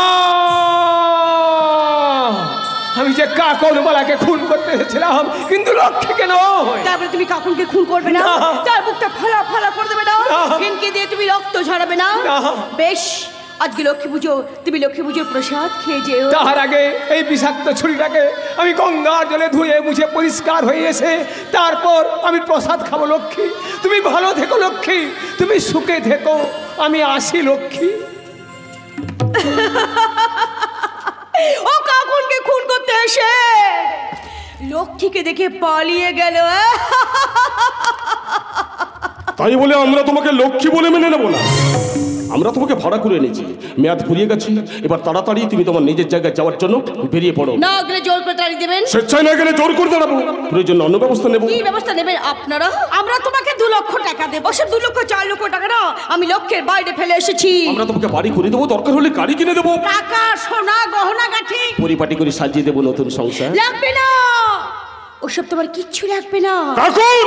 আমি যে কাকনবালাকে খুন করতে এসেছিলাম, কিন্তু লক্ষ্মীকে নয়। তারপরে তুমি কাকুনকে খুন করবে না? তার বুকটা ফালা ফালা করে দেবে না? ফিনকি দিয়ে তুমি রক্ত ঝরাবে না? বেশ, আজকে লক্ষ্মী পুজো, তুমি লক্ষ্মী পুজোর প্রসাদ খেয়ে যেও। তার আগে এই বিষাক্ত ছুরিটাকে আমি গঙ্গার জলে ধুয়ে মুছে পরিষ্কার হয়ে এসে তারপর আমি প্রসাদ খাবো। লক্ষ্মী তুমি ভালো থেকো, লক্ষ্মী তুমি সুখে থেকো। আমি আসি লক্ষ্মী। ও কাকুনকে খুন করতে এসে লক্ষ্মীকে দেখে পালিয়ে গেল। তাই বলে আমরা তোমাকে লক্ষ্মী বলে মেনে নেব না। আমরা তোমাকে ভাড়া করে এনেছি, মেয়াদ ফুরিয়ে গেছে। এবার তাড়াতাড়ি তুমি তোমার নিজের জায়গায় যাওয়ার জন্য বেরিয়ে পড়ো। না গেলে জোর করে তাড়িয়ে দেবেন? স্বেচ্ছায় না গেলে জোর করে দাঁড়াবো, প্রয়োজন অন্য ব্যবস্থা নেব। কি ব্যবস্থা নেবেন আপনারা? আমরা তোমাকে 2 লক্ষ টাকা দেবো। সে 2 লক্ষ 4 লক্ষ টাকা না, আমি লক্ষ্যের বাইরে ফেলে এসেছি। আমরা তোমাকে বাড়ি করে দেবো, দরকার হলে গাড়ি কিনে দেবো। টাকা, সোনা, গহনা গাঠি পরিপাটি করে সাজিয়ে দেবো নতুন সংসার। লাগবে না, ওসব তোমার কিচ্ছু লাগবে না। কাকুন!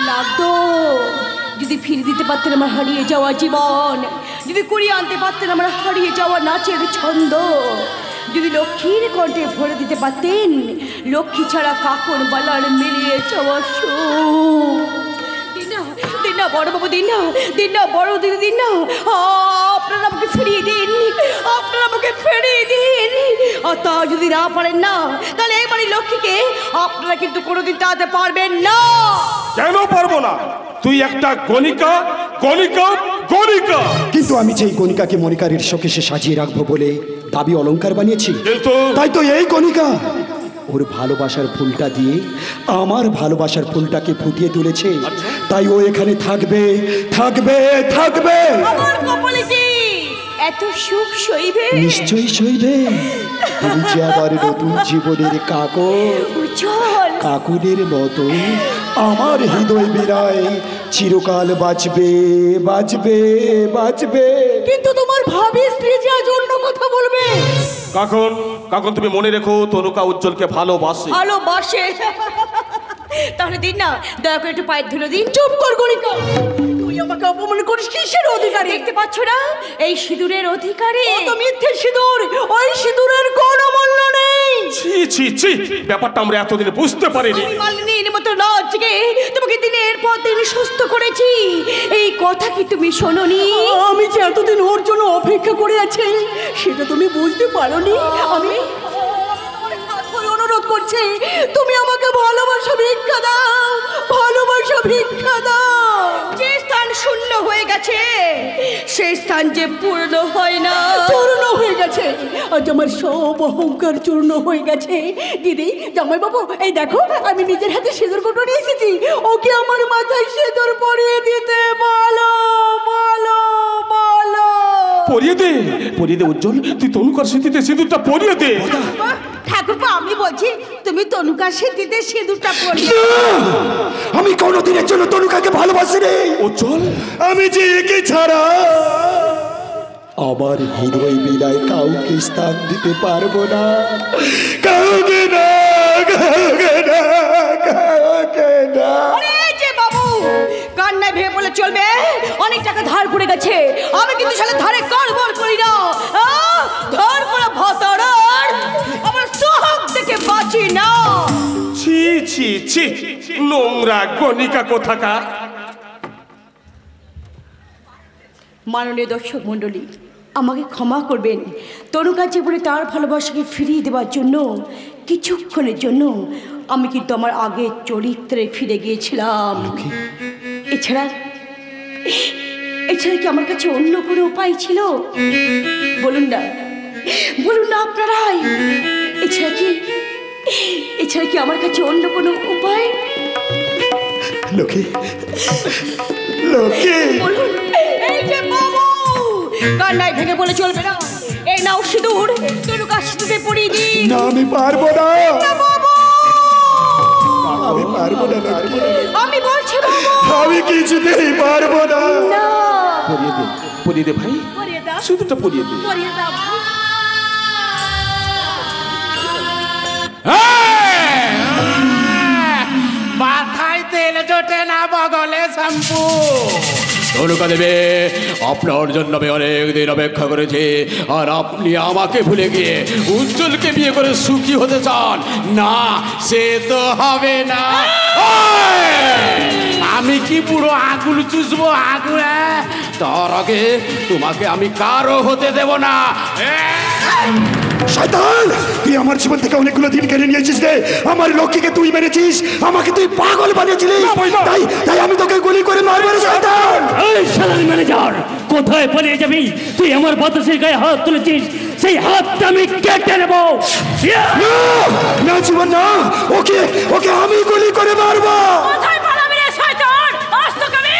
লাগতো যদি ফিরে দিতে পারতেন আমার হারিয়ে যাওয়া জীবন, যদি কুড়িয়ে আনতে পারতেন আমার হারিয়ে যাওয়া নাচের ছন্দ, যদি লক্ষ্মীর কণ্ঠে ভরে দিতে পারতেন লক্ষ্মী ছাড়া কাকনবালার মিলিয়ে যাওয়া সুর। না বড়বাবু, দিন না, দিন না বড় দিদি, দিন না। আপনারা আমাকে ফিরিয়ে দিন, আপনারা আমাকে ফিরিয়ে দিন। আর তা যদি না পারেন না, তাহলে এই বাড়ির লক্ষ্মীকে আপনারা কিন্তু কোনোদিন তাড়াতে পারবেন না। কেন পারবো না? তুই একটা গণিকা, গণিকা, গণিকা। কিন্তু আমি যেই গণিকাকে মনিকারের শোকেশে সাজিয়ে রাখবো বলে দাবি অলংকার বানিয়েছি, কিন্তু তাই তো এই গণিকা ওর ভালোবাসার ফুলটা দিয়ে আমার ভালোবাসার ফুলটাকে ফুটিয়ে তুলেছে। তাই ও এখানে থাকবে, থাকবে, থাকবে। আমার কপালে কি এত সুখ সইবে? নিশ্চয়ই সইবে। তুমি যে আবার নতুন জীবনের উজ্জ্বল কাকুনের মতো আমার হৃদয় বিরায় চিরকাল বাঁচবে, বাঁচবে, বাঁচবে। কিন্তু তোমার ভাবি স্ত্রী যে আজ অন্য কথা বলবে। কাকন, কাকন তুমি মনে রেখো তনুকা উজ্জ্বলকে ভালোবাসে। ভালোবাসে? তাহলে দিন না, দয়া করে একটু পায়ের ধুলো দিন। চুপ কর গণিকা, তুই আমাকে অপমান করিস। কিসের অধিকারী? দেখতে পাচ্ছ না এই সিঁদুরের অধিকারী? তো মিথ্যে সিঁদুর, ওই সিঁদুরের কোনো মূল্য নেই। ছি ছি ছি, ব্যাপারটা আমরা এতদিন বুঝতে পারিনি। আমি মালিনীর মতো নাচকে তোমাকে দিনের পর দিন সুস্থ করেছি, এই কথা কি তুমি শোনোনি? আমি যে এতদিন ওর জন্য অপেক্ষা করে আছি সেটা তুমি বুঝতে পারোনি? আমি অনুরোধ করছি, তুমি আমাকে ভালোবাসা ভিক্ষা দাও, ভালোবাসা ভিক্ষা দাও। যে স্থান শূন্য হয়ে গেছে সেই স্থান যে পূর্ণ হয় না। চূর্ণ হয়ে গেছে, আজ আমার সব অহংকার চূর্ণ হয়ে গেছে। দিদি, জামাইবাবু, এই দেখো আমি নিজের হাতে সিঁদুর কুটো নিয়ে এসেছি। ওকে আমার মাথায় সিঁদুর পরিয়ে দিতে বলো, বলো, বলো। পরিয়ে দে, পরিয়ে দে উজ্জ্বল, তুই তনুকার স্মৃতিতে সিঁদুরটা পরিয়ে দে। ঠাকুরপা, আমি বলছি তুমি তনুকার স্মৃতিতে সিঁদুরটা পরিয়ে। আমি কোনোদিনের জন্য তনুকাকে ভালোবাসি রে উজ্জ্বল। আমি যে একে ছাড়া আমার হৃদয় বিলায় কাউকে স্থান দিতে পারবো না, কাউকে না, কাউকে না, কাউকে না। বাবু, কান্নায় ভেবে বলে চলবে? অনেক টাকা ধার পড়ে গেছে, আমি কিন্তু সালে ধারে কারবার করি না। ধার করা ভাতার আমার সোহাগ থেকে বাঁচি না। ছি ছি ছি, নোংরা গণিকা কোথাকার। মাননীয় দর্শক মণ্ডলী, আমাকে ক্ষমা করবেন। তনুকার জীবনে তার ভালোবাসাকে ফিরিয়ে দেওয়ার জন্য কিছুক্ষণের জন্য আমি কিন্তু আমার আগের চরিত্রে ফিরে গিয়েছিলাম। এছাড়া এছাড়া কি আমার কাছে অন্য কোনো উপায় ছিল? বলুন না, বলুন না আপনারাই। এছাড়া কি আমার কাছে অন্য কোনো উপায়? লোকে, লোকে বলুন। এই যে বাবু, কান্নায় ভেঙে বলে চলবে না। এই নাও সিঁদুর, তনুকার সিঁদুরে পরিয়ে দিন। না, আমি পারবো না, আমি পারবো না, আমি বলছি বাবু, আমি কিছুতেই পারবো না। পরিয়ে দে, পরিয়ে দে ভাই, পরিয়ে দাও, সিঁদুরটা পরিয়ে দে। পরিয়ে দাও। মাথায় তেল জোটে না, বগলে শ্যাম্পু। তনুকা দেবে, আপনার জন্য আমি অনেক দিন অপেক্ষা করেছি, আর আপনি আমাকে ভুলে গিয়ে উজ্জ্বলকে বিয়ে করে সুখী হতে চান? না, সে তো হবে না। আমি কি পুরো আগুন চুষবো? আগুন? তার আগে তোমাকে আমি কারো হতে দেব না। শয়তান, তুই আমার জীবন থেকে অনেকগুলো দিন কেড়ে নিয়েছিস রে। আমার লক্ষ্মীকে তুই মেরেছিস, আমাকে তুই পাগল বানিয়েছিলিস, তাই তাই আমি তোকে গুলি করে মারবো রে শয়তান। এই শালার ম্যানেজার, কোথায় পালিয়ে যাবি? তুই আমার বাতাসের গায়ে হাত তুলেছিস, সেই হাতটা আমি কেটে নেব। না জীবন না, ওকে ওকে আমি গুলি করে মারবো। কোথায় পালাবি রে শয়তান? আজ তোকে আমি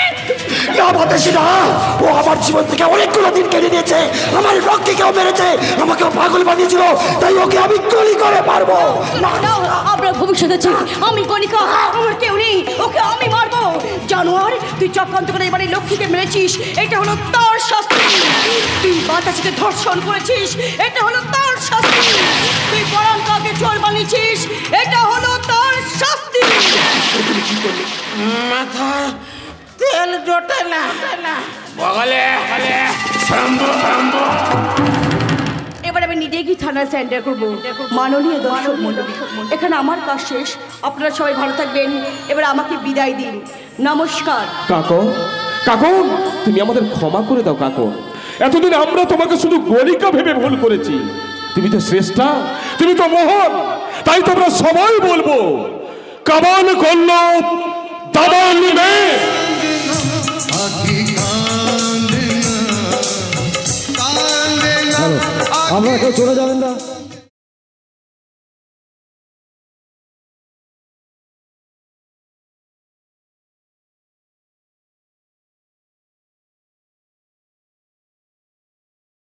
না বাতাসি না, ও আমার জীবন থেকে অনেকগুলো দিন কেড়ে নিয়েছে, আমার লক্ষ্মীকেও মেরেছে, আমাকেও পাগল বানিয়েছিল, তাই ওকে আমি গুলি করে মারবো। না না, আপনার ভবিষ্যৎ আছে, আমি কণিকা, আমার কেউ নেই, ওকে আমি মারবো। জানোয়ার, তুই চক্রান্ত করে এবারে লক্ষ্মীকে মেরেছিস, এটা হলো তার শাস্তি। তুই বাতাসকে ধর্ষণ করেছিস, এটা হলো তার শাস্তি। তুই পরাণকাকে চোর বানিয়েছিস, এটা হলো তার শাস্তি। মাথা তেল জোটে না, বগলে শ্যাম্পু, শ্যাম্পু। এবার আমি নিজে কি থানায় স্যান্ডার করবো। মাননীয় দর্শক মণ্ডলী, এখানে আমার কাজ শেষ। আপনারা সবাই ভালো থাকবেন, এবার আমাকে বিদায় দিন। নমস্কার। কাকন, কাকন, তুমি আমাদের ক্ষমা করে দাও কাকন। এতদিন আমরা তোমাকে শুধু গণিকা ভেবে ভুল করেছি। তুমি তো শ্রেষ্ঠা, তুমি তো মহান, তাই তো আমরা সবাই বলবো কামান করল দাবান মে। আমরা কেউ চলে যাবেন না।